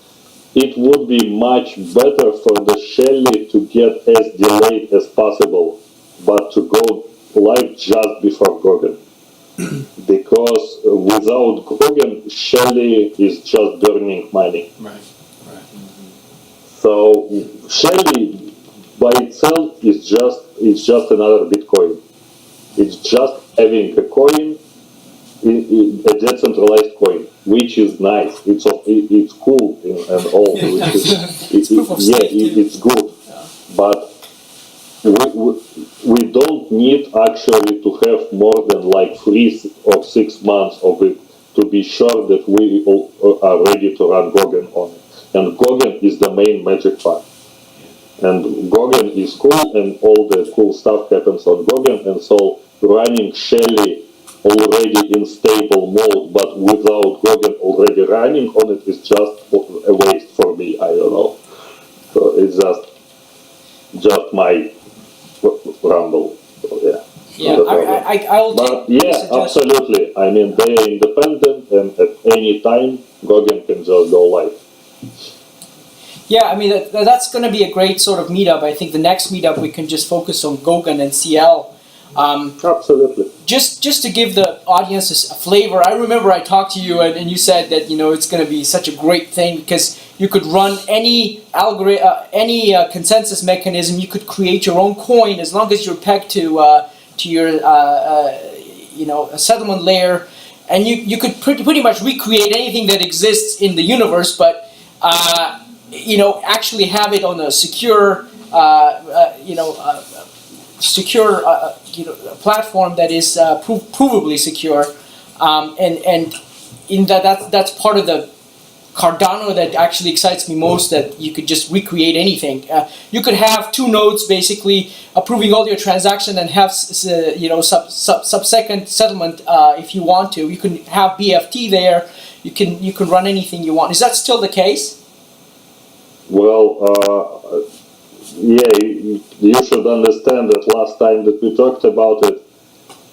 D: it would be much better for the Shelley to get as delayed as possible, but to go live just before Goguen. Because without Goguen, Shelley is just burning money.
B: Right.
D: So Shelley by itself is just another Bitcoin. It's just having a coin, a decentralized coin, which is nice. It's cool and all.
A: It's proof of stake, too.
D: It's good, but we don't need actually to have more than like 3 or 6 months of it to be sure that we all are ready to run Goguen on it. And Goguen is the main magic part. And Goguen is cool, and all the cool stuff happens on Goguen, and so running Shelley already in stable mode, but without Goguen already running on it is just a waste for me. I don't know. So it's just my rumble. So, yeah.
A: Yeah, I'll
D: But
A: take
D: yeah, absolutely. I mean, they are independent, and at any time, Goguen can just go live.
A: Yeah, I mean, that's going to be a great sort of meetup. I think the next meetup we can just focus on Goguen and CL.
D: Absolutely.
A: Just to give the audience a flavor, I remember I talked to you and you said that, you know, it's going to be such a great thing because you could run any algorithm, any consensus mechanism. You could create your own coin as long as you're pegged to your a settlement layer, and you could pretty much recreate anything that exists in the universe, but actually have it on a secure platform that is provably secure, and in that's part of the Cardano that actually excites me most, that you could just recreate anything. You could have 2 nodes basically approving all your transactions and have sub-second settlement if you want to. You can have BFT there. You can run anything you want. Is that still the case?
D: Well, yeah, you should understand that last time that we talked about it,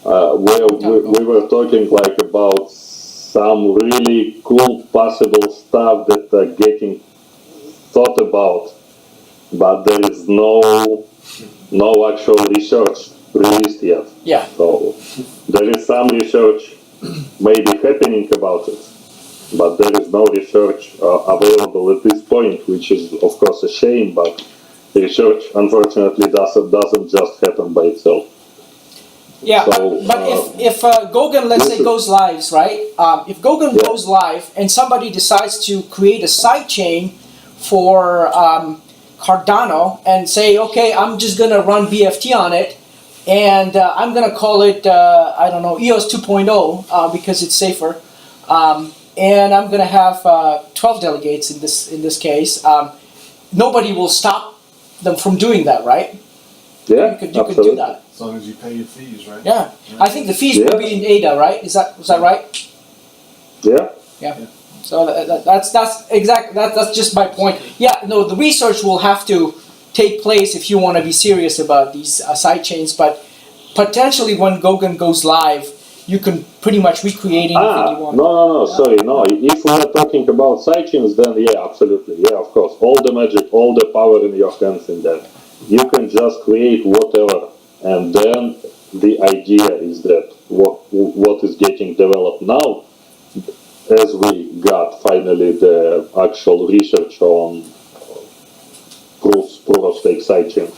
D: we were talking like about some really cool possible stuff that are getting thought about, but there is no actual research released yet.
A: Yeah.
D: So there is some research maybe happening about it, but there is no research available at this point, which is of course a shame. But research unfortunately doesn't just happen by itself.
A: Yeah,
D: So,
A: but if Goguen, let's say, goes live, right? If Goguen goes live and somebody decides to create a side chain for Cardano and say, okay, I'm just gonna run BFT on it, and I'm gonna call it I don't know, EOS 2.0 because it's safer, and I'm gonna have 12 delegates in this case. Nobody will stop them from doing that, right?
D: Yeah,
A: You could do that.
C: As long as you pay your fees, right?
A: Yeah, I think the fees will be in ADA, right? Is that right?
D: Yeah.
A: So that's exactly that's just my point. Yeah, no, the research will have to take place if you want to be serious about these side chains. But potentially, when Goguen goes live, you can pretty much recreate anything you want.
D: No, sorry, no. If we are talking about sidechains, then yeah, absolutely, yeah, of course. All the magic, all the power in your hands in that. You can just create whatever, and then the idea is that what is getting developed now, as we got finally the actual research on proof of stake sidechain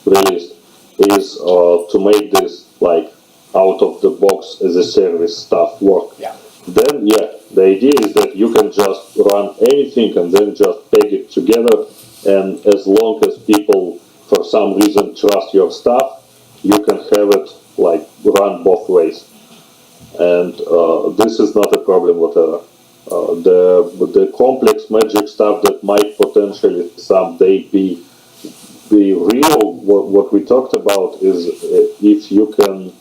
D: released, is to make this like out of the box as a service stuff work.
A: Yeah.
D: Then the idea is that you can just run anything and then just peg it together, and as long as people for some reason trust your stuff, you can have it like run both ways, and this is not a problem whatever. The complex magic stuff that might potentially someday be real, what we talked about is if you can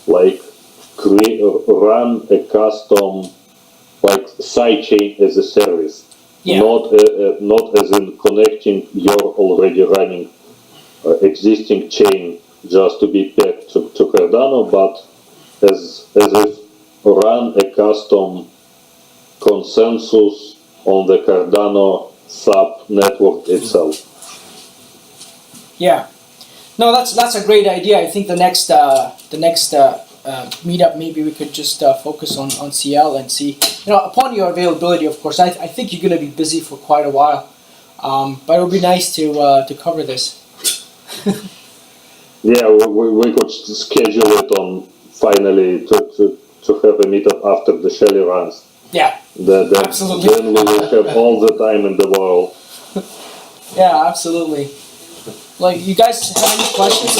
D: like run a custom like sidechain as a service, not as in connecting your already running existing chain just to be pegged to Cardano, but as if run a custom consensus on the Cardano sub network itself.
A: Yeah, no, that's a great idea. I think the next meetup, maybe we could just focus on CL and see. Upon your availability, of course. I think you're going to be busy for quite a while, but it would be nice to cover this.
D: Yeah, we could schedule it on finally to have a meetup after the Shelly runs.
A: Yeah, absolutely.
D: Then we will have all the time in the world.
A: Yeah, absolutely. Like, you guys have any questions?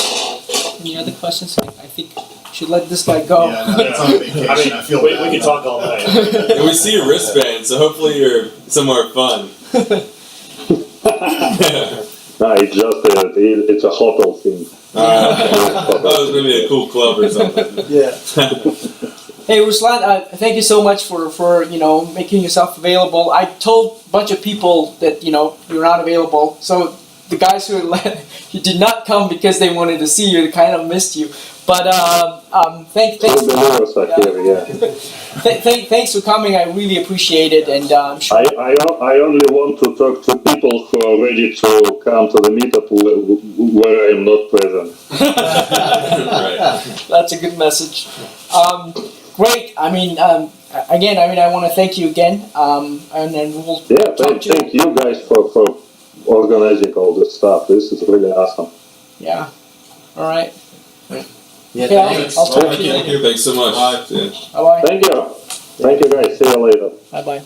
A: Any other questions? I think we should let this guy go.
C: Yeah, no, that's on vacation.
J: I mean,
C: I feel
J: we
C: bad
J: can
C: about
J: talk
C: it.
J: all night.
F: And we see your wristband, so hopefully you're somewhere fun.
D: No, it's just it's a hotel thing.
F: I thought it was maybe a cool club or something.
C: Yeah.
A: Hey, Ruslan, thank you so much for making yourself available. I told a bunch of people that you're not available, so the guys who did not come because they wanted to see you, they kind of missed you. But thanks for coming. I really appreciate it, and I'm sure.
D: I only want to talk to people who are ready to come to the meetup where I am not present.
F: Right.
A: That's a good message. Great. I mean, again, I want to thank you again, and then we'll
D: Thank you guys for organizing all this stuff. This is really awesome.
A: Yeah. All right.
E: Yeah,
A: Okay,
E: thanks.
A: I'll talk to you later.
F: Thanks so much.
A: Bye bye.
D: Thank you. Thank you guys. See you later.
A: Bye bye.